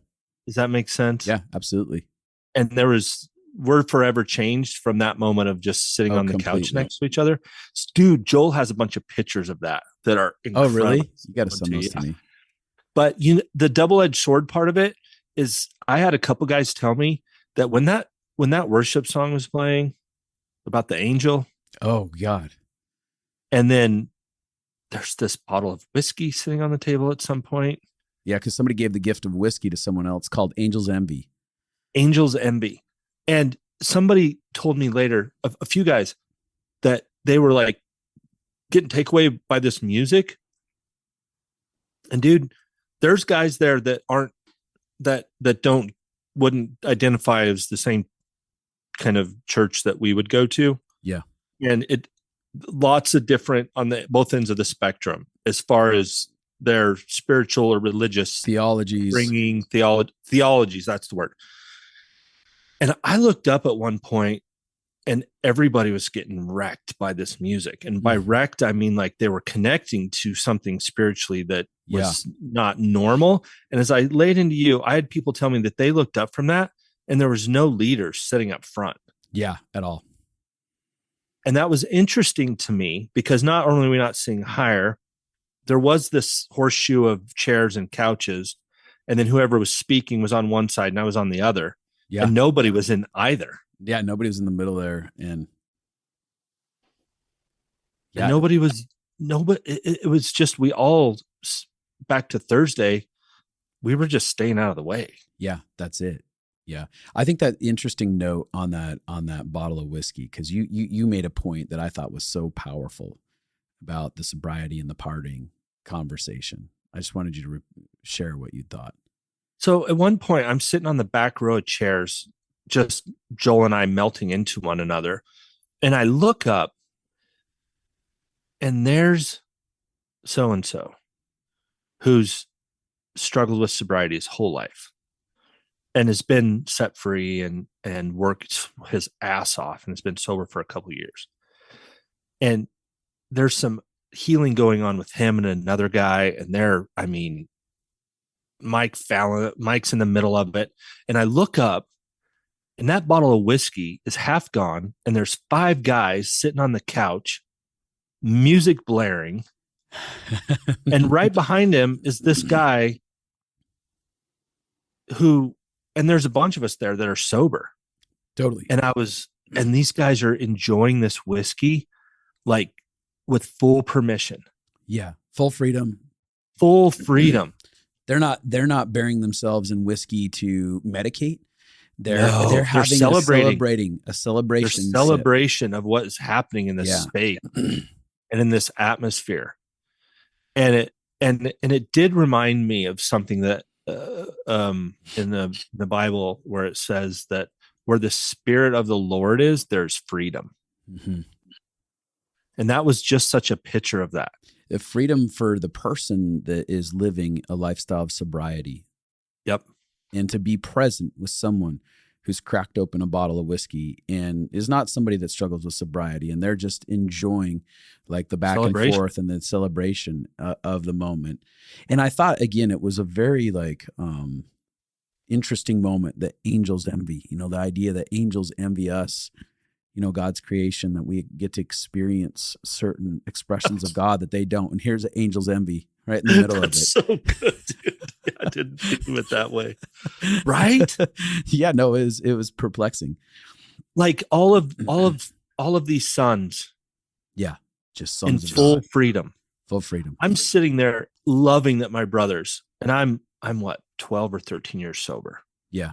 Does that make sense? Yeah, absolutely. And we're forever changed from that moment of just sitting on the completely. couch next to each other. Dude, Joel has a bunch of pictures of that are incredible. Oh, really? You got to send those to me. But the double-edged sword part of it is, I had a couple guys tell me that when that worship song was playing about the angel. Oh God. And then there's this bottle of whiskey sitting on the table at some point. Yeah, because somebody gave the gift of whiskey to someone else called Angel's Envy. Angel's Envy. And somebody told me later, a few guys, that they were like getting taken away by this music. And dude, there's guys there that aren't, that wouldn't identify as the same kind of church that we would go to. Yeah. And lots of different on both ends of the spectrum as far as their spiritual or religious theologies, bringing theologies. That's the word. And I looked up at one point and everybody was getting wrecked by this music. And by wrecked, I mean like they were connecting to something spiritually that was not normal. And as I laid into you, I had people tell me that they looked up from that and there was no leaders sitting up front. Yeah, at all. And that was interesting to me, because not only are we not seeing higher, there was this horseshoe of chairs and couches. And then whoever was speaking was on one side and I was on the other. Yeah. And nobody was in either. Yeah, nobody was in the middle there. And yeah, nobody. It was just, we all, back to Thursday, we were just staying out of the way. Yeah, that's it. Yeah. I think that interesting note on that bottle of whiskey, because you made a point that I thought was so powerful about the sobriety and the partying conversation. I just wanted you to share what you thought. So at one point, I'm sitting on the back row of chairs, just Joel and I melting into one another. And I look up and there's so-and-so who's struggled with sobriety his whole life and has been set free and worked his ass off and has been sober for a couple of years. And there's some healing going on with him and another guy. And Mike's in the middle of it. And I look up and that bottle of whiskey is half gone. And there's 5 guys sitting on the couch, music blaring. And right behind him is this guy and there's a bunch of us there that are sober. Totally. And these guys are enjoying this whiskey, like with full permission. Yeah. Full freedom. Full freedom. They're not burying themselves in whiskey to medicate. They're having celebrating a celebration. Their celebration of what is happening in this space and in this atmosphere. And it did remind me of something that in the Bible, where it says that where the Spirit of the Lord is, there's freedom. Mm-hmm. And that was just such a picture of that. The freedom for the person that is living a lifestyle of sobriety. Yep. And to be present with someone who's cracked open a bottle of whiskey and is not somebody that struggles with sobriety, and they're just enjoying like the back and forth and the celebration of the moment. And I thought, again, it was a very interesting moment that angels envy, the idea that angels envy us, God's creation, that we get to experience certain expressions of God that they don't. And here's the angels envy, right in the middle That's of it. so good, dude. Yeah, I didn't think of it that way. Right? Yeah, no, it was perplexing. Like all of these sons Yeah, just in sons of full God, freedom. full freedom. I'm sitting there loving that my brothers, and I'm what, 12 or 13 years sober. Yeah.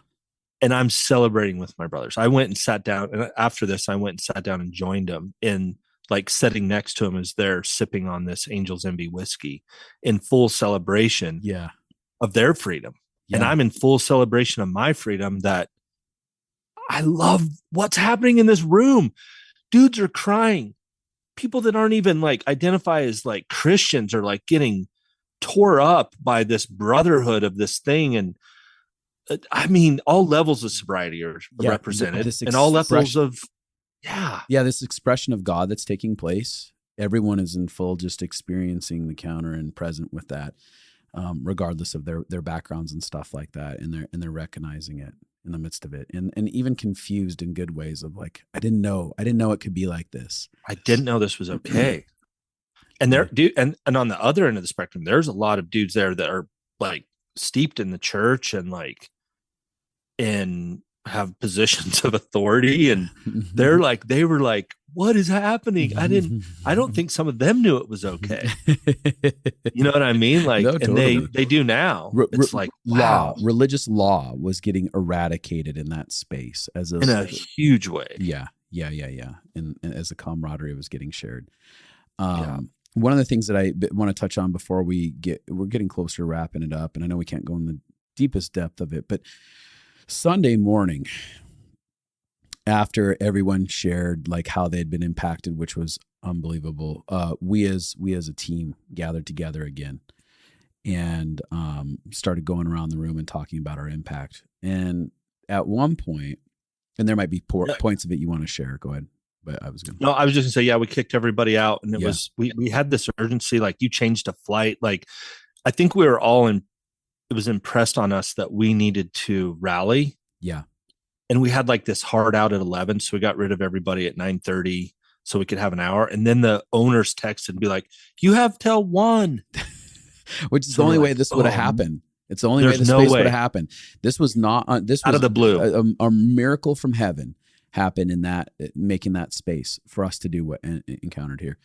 And I'm celebrating with my brothers. I went and sat down, and after this, I went and sat down and joined them in, like, sitting next to them as they're sipping on this Angel's Envy whiskey in full celebration Yeah. of their freedom. Yeah. And I'm in full celebration of my freedom, that I love what's happening in this room. Dudes are crying. People that aren't even like identify as like Christians are like getting tore up by this brotherhood of this thing. And I mean, all levels of sobriety are represented, and all levels of, this expression of God that's taking place. Everyone is in full, just experiencing the counter and present with that, regardless of their backgrounds and stuff like that. And they're recognizing it in the midst of it, and even confused in good ways of like, I didn't know it could be like this. I didn't know this was okay. And there, and on the other end of the spectrum, there's a lot of dudes there that are like steeped in the church and like, and have positions of authority, and they were like, what is happening? I don't think some of them knew it was okay. You know what I mean? Like, no, totally. And they do now. It's like, wow. Religious law was getting eradicated in that space in a huge way. Yeah. And as the camaraderie was getting shared. One of the things that I want to touch on before we're getting closer to wrapping it up, and I know we can't go in the deepest depth of it, but Sunday morning, after everyone shared like how they'd been impacted, which was unbelievable, we as a team gathered together again and started going around the room and talking about our impact. And at one point, and there might be points of it you want to share, go ahead. But I was just gonna say, we kicked everybody out, and it was we had this urgency, like you changed a flight. Like I think we were all it was impressed on us that we needed to rally. Yeah. And we had like this hard out at 11. So we got rid of everybody at 9:30 so we could have an hour. And then the owners texted and be like, you have till 1. Which is the only way this would have happened. It's the only way this space would have happened. This was not, this was out of the blue. A miracle from heaven happened in that, making that space for us to do what encountered here.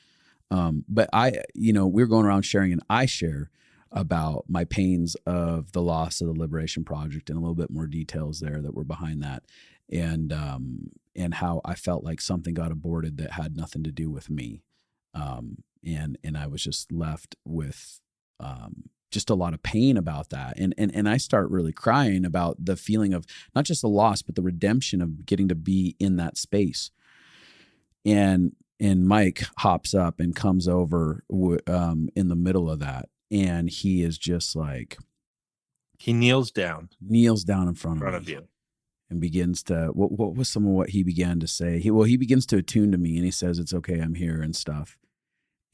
But we're going around sharing, and I share about my pains of the loss of the Liberation Project, and a little bit more details there that were behind that, and how I felt like something got aborted that had nothing to do with me, and I was just left with just a lot of pain about that, and I start really crying about the feeling of not just the loss but the redemption of getting to be in that space, and Mike hops up and comes over in the middle of that. And he is just like, he kneels down in front of you and begins to, what was some of what he began to say? He begins to attune to me, and he says, it's okay, I'm here and stuff.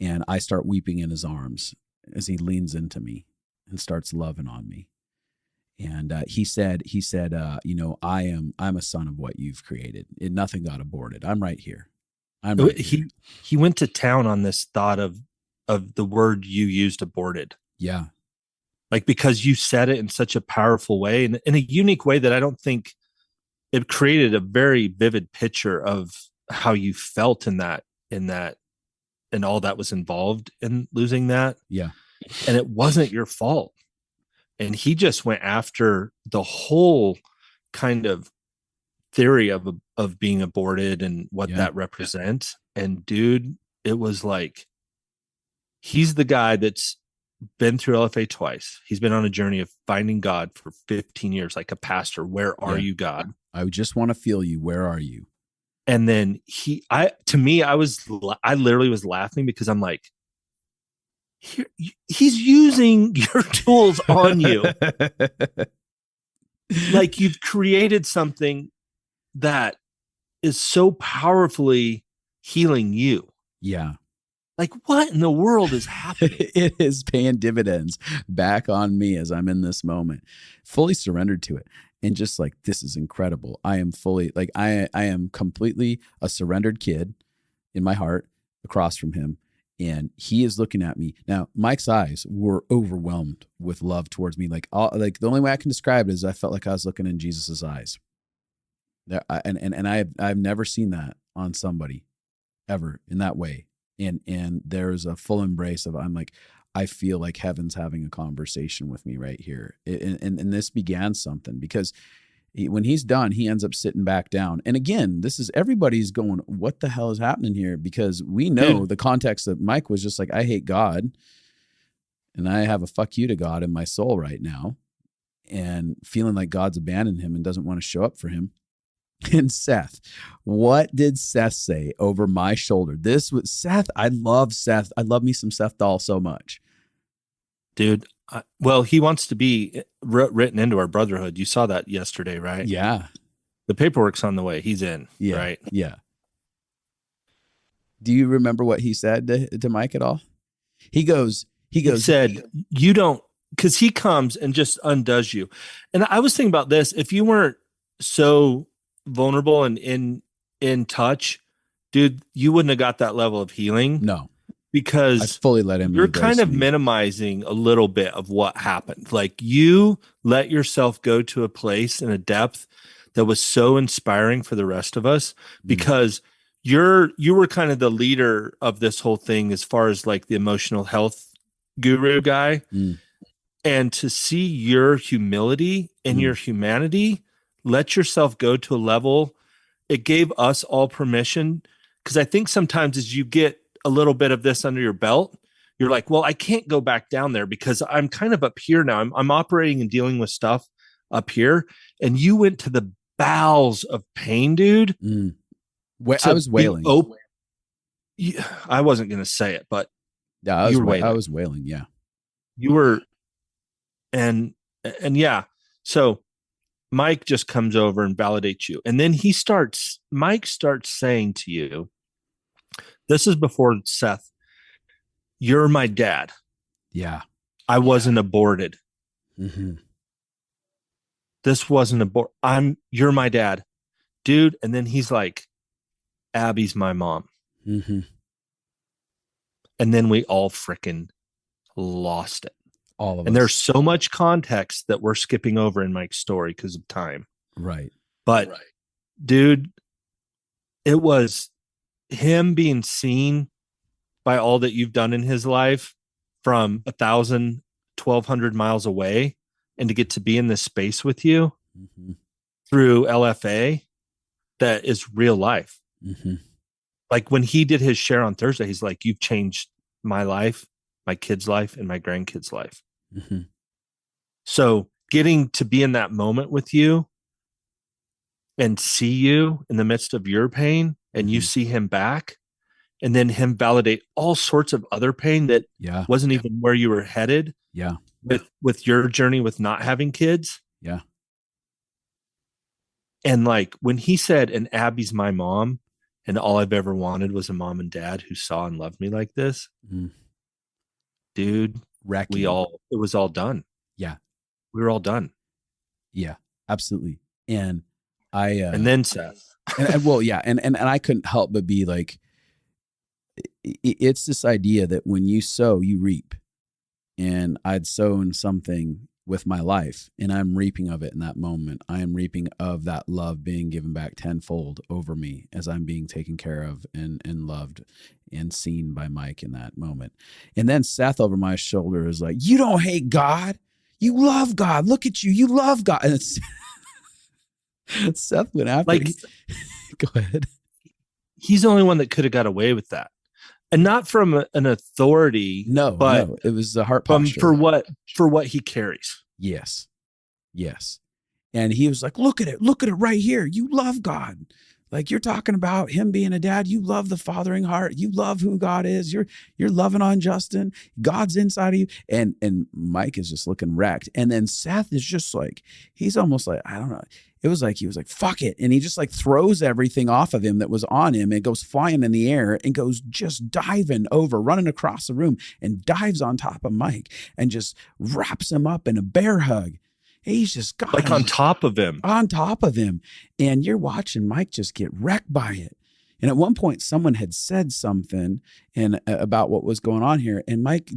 And I start weeping in his arms as he leans into me and starts loving on me. And he said, I'm a son of what you've created. Nothing got aborted. I'm right here. He went to town on this thought of the word you used, aborted. Yeah. Like, because you said it in such a powerful way, and in a unique way that I don't think it created a very vivid picture of how you felt in that, and all that was involved in losing that. Yeah. And it wasn't your fault. And he just went after the whole kind of theory of being aborted and what that represents. And dude, it was like, he's the guy that's been through LFA twice. He's been on a journey of finding God for 15 years, like a pastor. Where are you, God? I just want to feel you. Where are you? And then I literally was laughing because I'm like, he's using your tools on you. Like, you've created something that is so powerfully healing you. Yeah. Like, what in the world is happening? It is paying dividends back on me as I'm in this moment, fully surrendered to it. And just like, this is incredible. I am fully, like, I am completely a surrendered kid in my heart across from him. And he is looking at me. Now, Mike's eyes were overwhelmed with love towards me. Like the only way I can describe it is I felt like I was looking in Jesus's eyes. I've never seen that on somebody ever in that way. And there's a full embrace of, I'm like, I feel like heaven's having a conversation with me right here. And this began something, because when he's done, he ends up sitting back down. And again, this is, everybody's going, what the hell is happening here? Because we know the context that Mike was just like, I hate God and I have a fuck you to God in my soul right now, and feeling like God's abandoned him and doesn't want to show up for him. And Seth, what did Seth say over my shoulder? This was Seth. I love Seth. I love me some Seth Dahl so much. Dude, well, he wants to be written into our brotherhood. You saw that yesterday, right? Yeah. The paperwork's on the way. He's in, right? Yeah. Do you remember what he said to Mike at all? He said, you don't, because he comes and just undoes you. And I was thinking about this. If you weren't so vulnerable and in touch, dude, you wouldn't have got that level of healing. No. Because I fully let him. You're kind of minimizing a little bit of what happened. Like, you let yourself go to a place in a depth that was so inspiring for the rest of us, because you were kind of the leader of this whole thing as far as like the emotional health guru guy. And to see your humility and your humanity, let yourself go to a level, it gave us all permission. Because I think sometimes as you get a little bit of this under your belt, you're like, well, I can't go back down there because I'm kind of up here now. I'm operating and dealing with stuff up here. And you went to the bowels of pain, dude. I was wailing. I wasn't going to say it, but yeah, I was wailing. Yeah. You were. And yeah. So Mike just comes over and validates you. And then Mike starts saying to you, this is before Seth, you're my dad. Yeah. I wasn't aborted. Mm-hmm. This wasn't you're my dad, dude. And then he's like, Abby's my mom. Mm-hmm. And then we all freaking lost it. All of us. And there's so much context that we're skipping over in Mike's story because of time. Right. But dude, it was him being seen by all that you've done in his life from 1,000, 1,200 miles away, and to get to be in this space with you through LFA, that is real life. Like when he did his share on Thursday, he's like, you've changed my life, my kid's life, and my grandkids' life. So getting to be in that moment with you and see you in the midst of your pain, and you see him back, and then him validate all sorts of other pain that wasn't even where you were headed. Yeah. With your journey with not having kids. Yeah. And like when he said, and Abby's my mom, and all I've ever wanted was a mom and dad who saw and loved me like this. Dude, it was all done. Yeah. We were all done. Yeah, absolutely. And and then Seth. and I couldn't help but be like, it's this idea that when you sow, you reap. And I'd sown something with my life, and I'm reaping of it in that moment. I am reaping of that love being given back tenfold over me as I'm being taken care of and loved and seen by Mike in that moment. And then Seth over my shoulder is like, you don't hate God. You love God. Look at you. You love God. And it's Seth went after like, go ahead. He's the only one that could have got away with that. And not from an authority. No, it was a heart posture. For what he carries. Yes. And he was like, look at it right here. You love God. Like, you're talking about him being a dad. You love the fathering heart. You love who God is. You're loving on Justin. God's inside of you. And Mike is just looking wrecked. And then Seth is just like, he's almost like, I don't know. It was like, he was like, fuck it. And he just like throws everything off of him that was on him and goes flying in the air and goes just diving over, running across the room, and dives on top of Mike and just wraps him up in a bear hug. He's just got like on top of him. On top of him. And you're watching Mike just get wrecked by it. And at one point, someone had said something and about what was going on here. And Mike,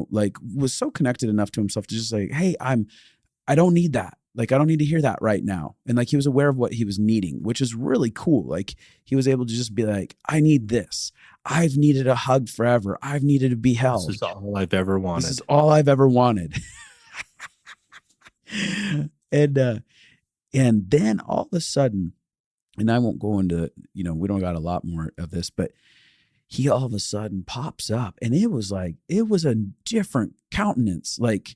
like was so connected enough to himself to just say, hey, I don't need that. Like, I don't need to hear that right now. And like, he was aware of what he was needing, which is really cool. Like, he was able to just be like, I need this. I've needed a hug forever. I've needed to be held. This is all I've ever wanted. This is all I've ever wanted. And then all of a sudden, and I won't go into, we don't got a lot more of this, but he all of a sudden pops up, and it was a different countenance, like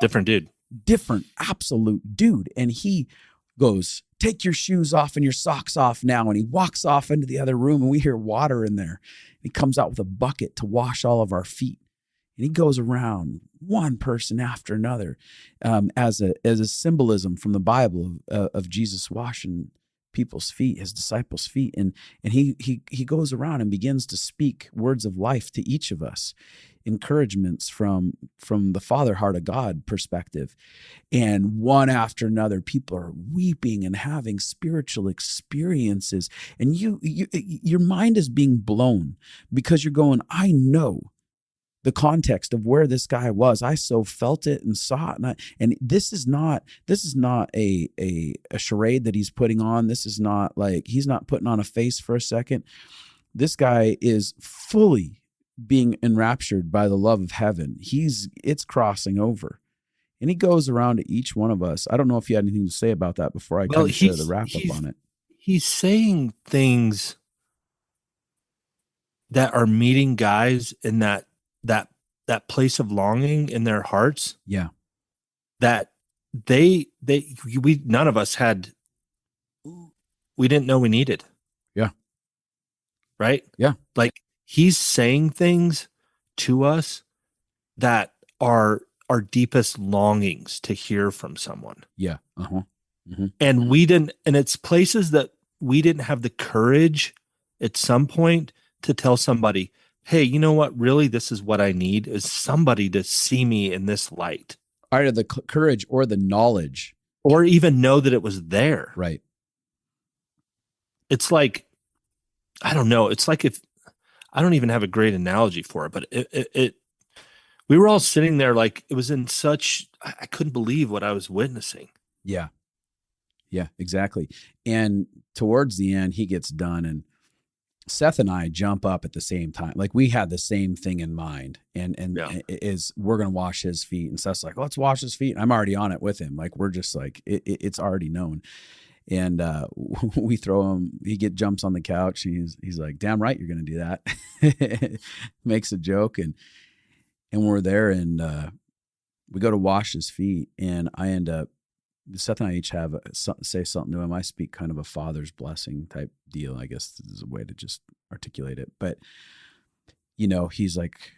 different absolute dude. And he goes, take your shoes off and your socks off now. And he walks off into the other room, and we hear water in there. He comes out with a bucket to wash all of our feet. And he goes around one person after another, as a symbolism from the Bible of Jesus washing people's feet, his disciples' feet. And he goes around and begins to speak words of life to each of us, encouragements from the Father heart of God perspective. And one after another, people are weeping and having spiritual experiences. And your mind is being blown, because you're going, I know the context of where this guy was. I so felt it and saw it. And this is not a charade that he's putting on. This is not like, he's not putting on a face for a second. This guy is fully being enraptured by the love of heaven. It's crossing over. And he goes around to each one of us. I don't know if you had anything to say about that before I kind of share the wrap up on it. He's saying things that are meeting guys in that place of longing in their hearts. Yeah. That we none of us we didn't know we needed. Yeah. Right? Yeah. Like, he's saying things to us that are our deepest longings to hear from someone. Yeah. Uh-huh. Mm-hmm. And it's places that we didn't have the courage at some point to tell somebody, hey, you know what? Really, this is what I need, is somebody to see me in this light. Either the courage or the knowledge. Or even know that it was there. Right. It's like, I don't know. It's like, if I don't even have a great analogy for it, but we were all sitting there, like, it was in such, I couldn't believe what I was witnessing. Yeah. Yeah, exactly. And towards the end, he gets done, and Seth and I jump up at the same time. Like, we had the same thing in mind, and we're going to wash his feet. And Seth's like, let's wash his feet. And I'm already on it with him. Like, we're just like, it's already known. And we throw him, jumps on the couch, and he's like, damn right, you're going to do that. Makes a joke. And we're there, and we go to wash his feet, and I end up, Seth and I each say something to him. I speak kind of a father's blessing type deal. I guess this is a way to just articulate it. But, he's like,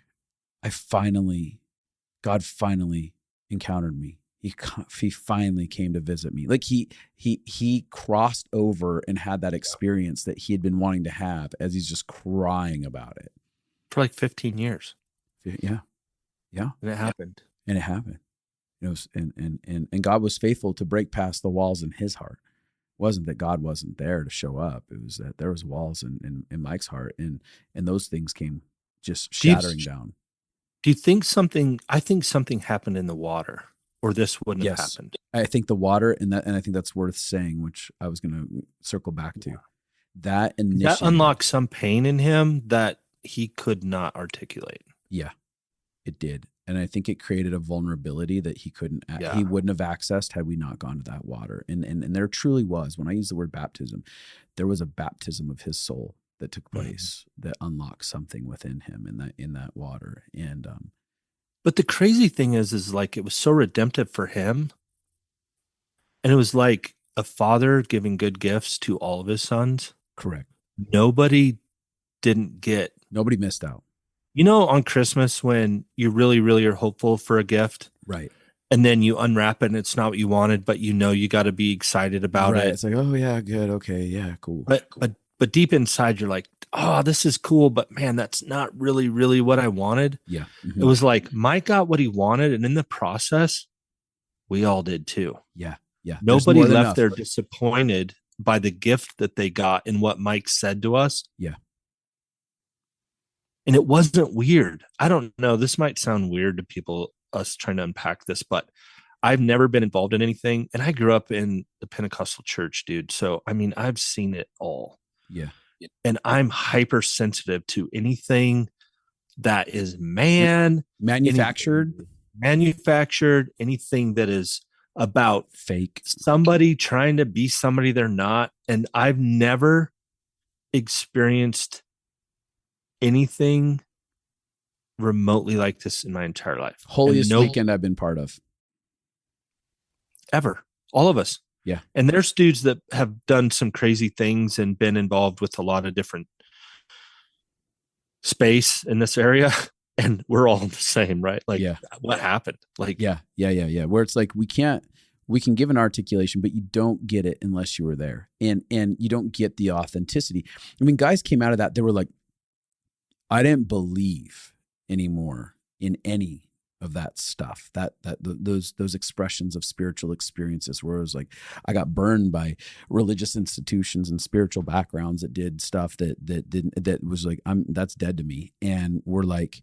God finally encountered me. He finally came to visit me. Like, he crossed over and had that experience that he had been wanting to have, as he's just crying about it. For like 15 years. Yeah. Yeah. And it happened. And it happened. And God was faithful to break past the walls in his heart. It wasn't that God wasn't there to show up. It was that there was walls in Mike's heart, and those things came just shattering down. Do you think I think something happened in the water, or this wouldn't have happened? I think the water, and I think that's worth saying, which I was going to circle back to. That unlocked some pain in him that he could not articulate. Yeah, it did. And I think it created a vulnerability that he wouldn't have accessed had we not gone to that water. And there truly was, when I use the word baptism, there was a baptism of his soul that took place that unlocked something within him in that water. And but the crazy thing is like, it was so redemptive for him. And it was like a father giving good gifts to all of his sons. Correct. Nobody missed out. On Christmas, when you really, really are hopeful for a gift, right? And then you unwrap it and it's not what you wanted, but you got to be excited about it. It's like, oh yeah, good, okay, yeah, cool. But deep inside, you're like, oh, this is cool, but man, that's not really, really what I wanted. Yeah, mm-hmm. It was like Mike got what he wanted, and in the process, we all did too. Yeah. Nobody left there disappointed by the gift that they got and what Mike said to us. Yeah. And it wasn't weird. I don't know. This might sound weird to people, us trying to unpack this, but I've never been involved in anything. And I grew up in the Pentecostal church, dude. So, I mean, I've seen it all. Yeah. And I'm hypersensitive to anything that is manufactured, anything that is about fake, somebody trying to be somebody they're not. And I've never experienced anything remotely like this in my entire life. Holiest weekend I've been part of. Ever. All of us. Yeah. And there's dudes that have done some crazy things and been involved with a lot of different space in this area. And we're all the same, right? Like, what happened? Like, yeah. Where it's like, we can give an articulation, but you don't get it unless you were there. And you don't get the authenticity. I mean, guys came out of that. They were like, I didn't believe anymore in any of that stuff, those expressions of spiritual experiences, where it was like, I got burned by religious institutions and spiritual backgrounds that did stuff that was like, that's dead to me. And we're like,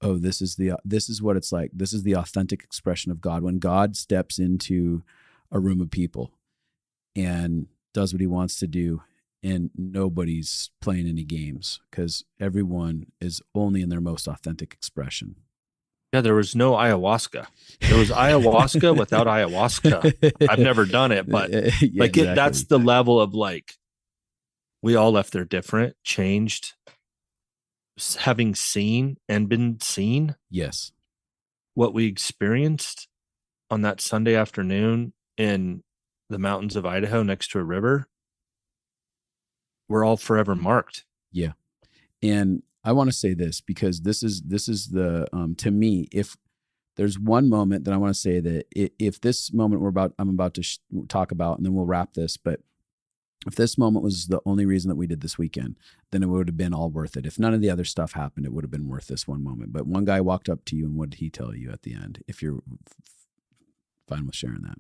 oh, this is what it's like. This is the authentic expression of God. When God steps into a room of people and does what he wants to do, and nobody's playing any games, because everyone is only in their most authentic expression. Yeah, there was no ayahuasca. There was ayahuasca without ayahuasca. I've never done it, but exactly. That's the level of like, we all left there different, changed, having seen and been seen. Yes. What we experienced on that Sunday afternoon in the mountains of Idaho next to a river, we're all forever marked. Yeah. And I want to say this, because this is the, to me, if there's one moment that I want to say that if this moment I'm about to talk about, and then we'll wrap this, but if this moment was the only reason that we did this weekend, then it would have been all worth it. If none of the other stuff happened, it would have been worth this one moment. But one guy walked up to you, and what did he tell you at the end? If you're fine with sharing that.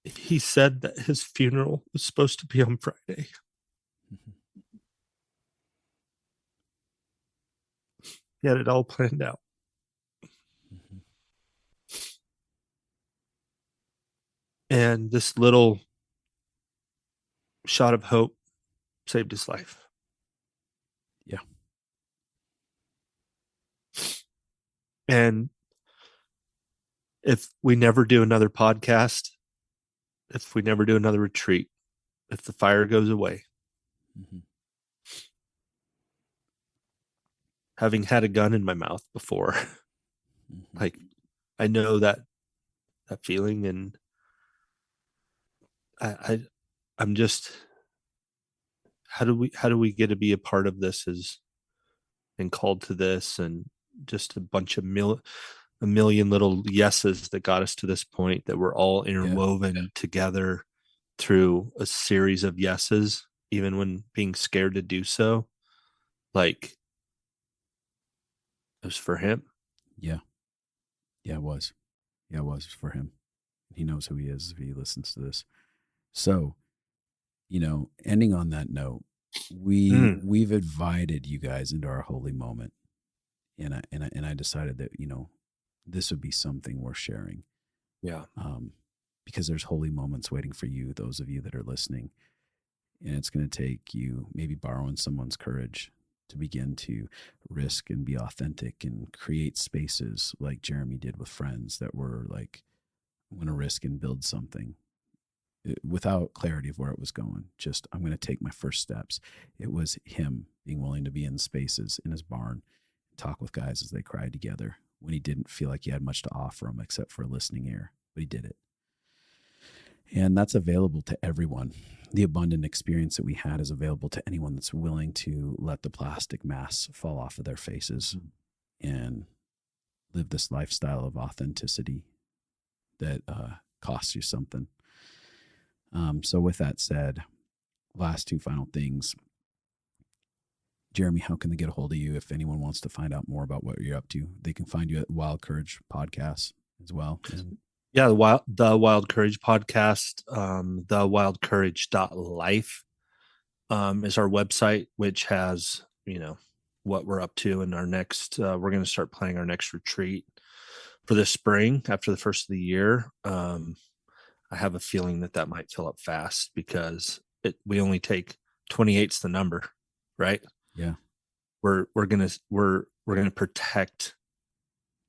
He said that his funeral was supposed to be on Friday. Mm-hmm. He had it all planned out. Mm-hmm. And this little shot of hope saved his life. Yeah. And if we never do another podcast, if we never do another retreat, if the fire goes away, mm-hmm. Having had a gun in my mouth before, mm-hmm. like, I know that feeling, and I'm just, how do we get to be a part of this and called to this, and just a bunch of a million little yeses that got us to this point, that we're all interwoven together through a series of yeses, even when being scared to do so. Like, it was for him. Yeah. Yeah, it was. Yeah, it was for him. He knows who he is if he listens to this. So, ending on that note, we've invited you guys into our holy moment. And I decided that, this would be something worth sharing. Yeah. Because there's holy moments waiting for you, those of you that are listening. And it's going to take you maybe borrowing someone's courage to begin to risk and be authentic and create spaces like Jeremy did with friends that were like, I'm going to risk and build something without clarity of where it was going. Just, I'm going to take my first steps. It was him being willing to be in spaces in his barn, talk with guys as they cried together when he didn't feel like he had much to offer them except for a listening ear, but he did it. And that's available to everyone. The abundant experience that we had is available to anyone that's willing to let the plastic masks fall off of their faces and live this lifestyle of authenticity that costs you something. So with that said, last two final things. Jeremy, how can they get a hold of you if anyone wants to find out more about what you're up to? They can find you at Wild Courage Podcast as well. And Yeah, the Wild Courage podcast, the wildcourage.life is our website, which has, what we're up to in our next, we're going to start planning our next retreat for this spring after the first of the year. I have a feeling that might fill up fast because we only take 28's the number, right? Yeah. We're gonna protect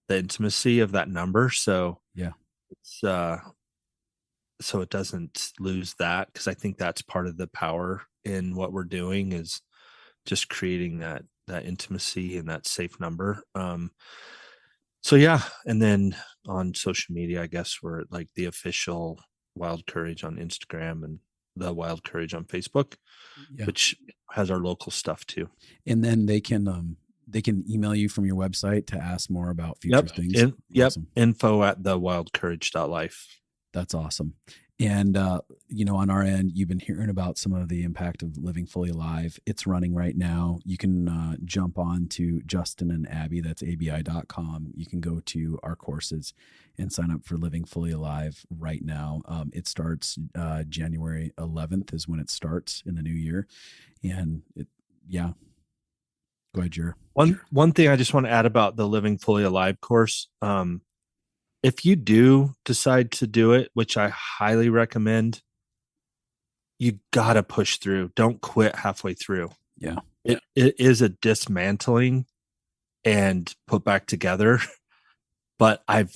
the intimacy of that number. So yeah, it's so it doesn't lose that, because I think that's part of the power in what we're doing, is just creating that intimacy and that safe number. So yeah, and then on social media, I guess we're like the official Wild Courage on Instagram and the Wild Courage on Facebook, which has our local stuff too. And then they can email you from your website to ask more about future things. Awesome. Info at thewildcourage.life. That's awesome. And, on our end, you've been hearing about some of the impact of Living Fully Alive. It's running right now. You can jump on to Justin and Abby, that's abi.com. You can go to our courses and sign up for Living Fully Alive right now. It starts January 11th is when it starts in the new year. And go ahead, Jer. One thing I just want to add about the Living Fully Alive course, if you do decide to do it, which I highly recommend, you got to push through. Don't quit halfway through. Yeah. It is a dismantling and put back together. But I've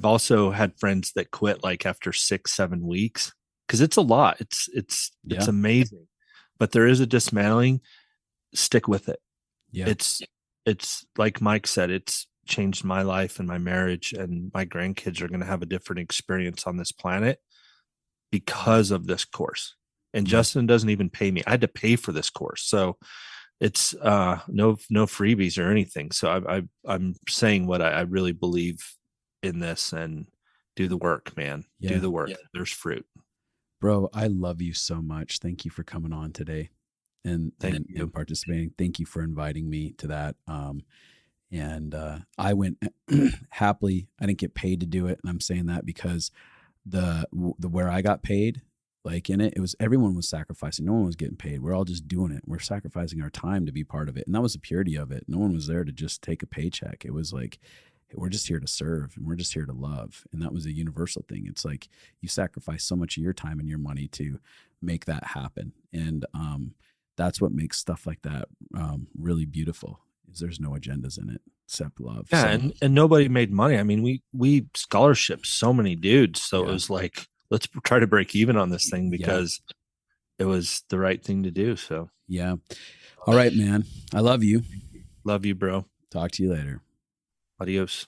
also had friends that quit like after 6-7 weeks, because it's a lot. It's amazing. But there is a dismantling. Stick with it. Yeah. It's like Mike said, it's changed my life and my marriage, and my grandkids are going to have a different experience on this planet because of this course. And Justin doesn't even pay me. I had to pay for this course. So it's no freebies or anything. So I'm saying what I really believe in this, and do the work, man. Do the work. There's fruit. Bro, I love you so much. Thank you for coming on today and participating. Thank you for inviting me to that. And I went happily. I didn't get paid to do it, and I'm saying that because the where I got paid, like in it, everyone was sacrificing. No one was getting paid. We're all just doing it. We're sacrificing our time to be part of it, and that was the purity of it. No one was there to just take a paycheck. It was like, we're just here to serve, and we're just here to love, and that was a universal thing. It's like you sacrifice so much of your time and your money to make that happen, and that's what makes stuff like that really beautiful. There's no agendas in it except love. Yeah. So. And nobody made money. I mean, we scholarship so many dudes. So it was like, let's try to break even on this thing, because it was the right thing to do. So yeah. All right, man. I love you. Love you, bro. Talk to you later. Adios.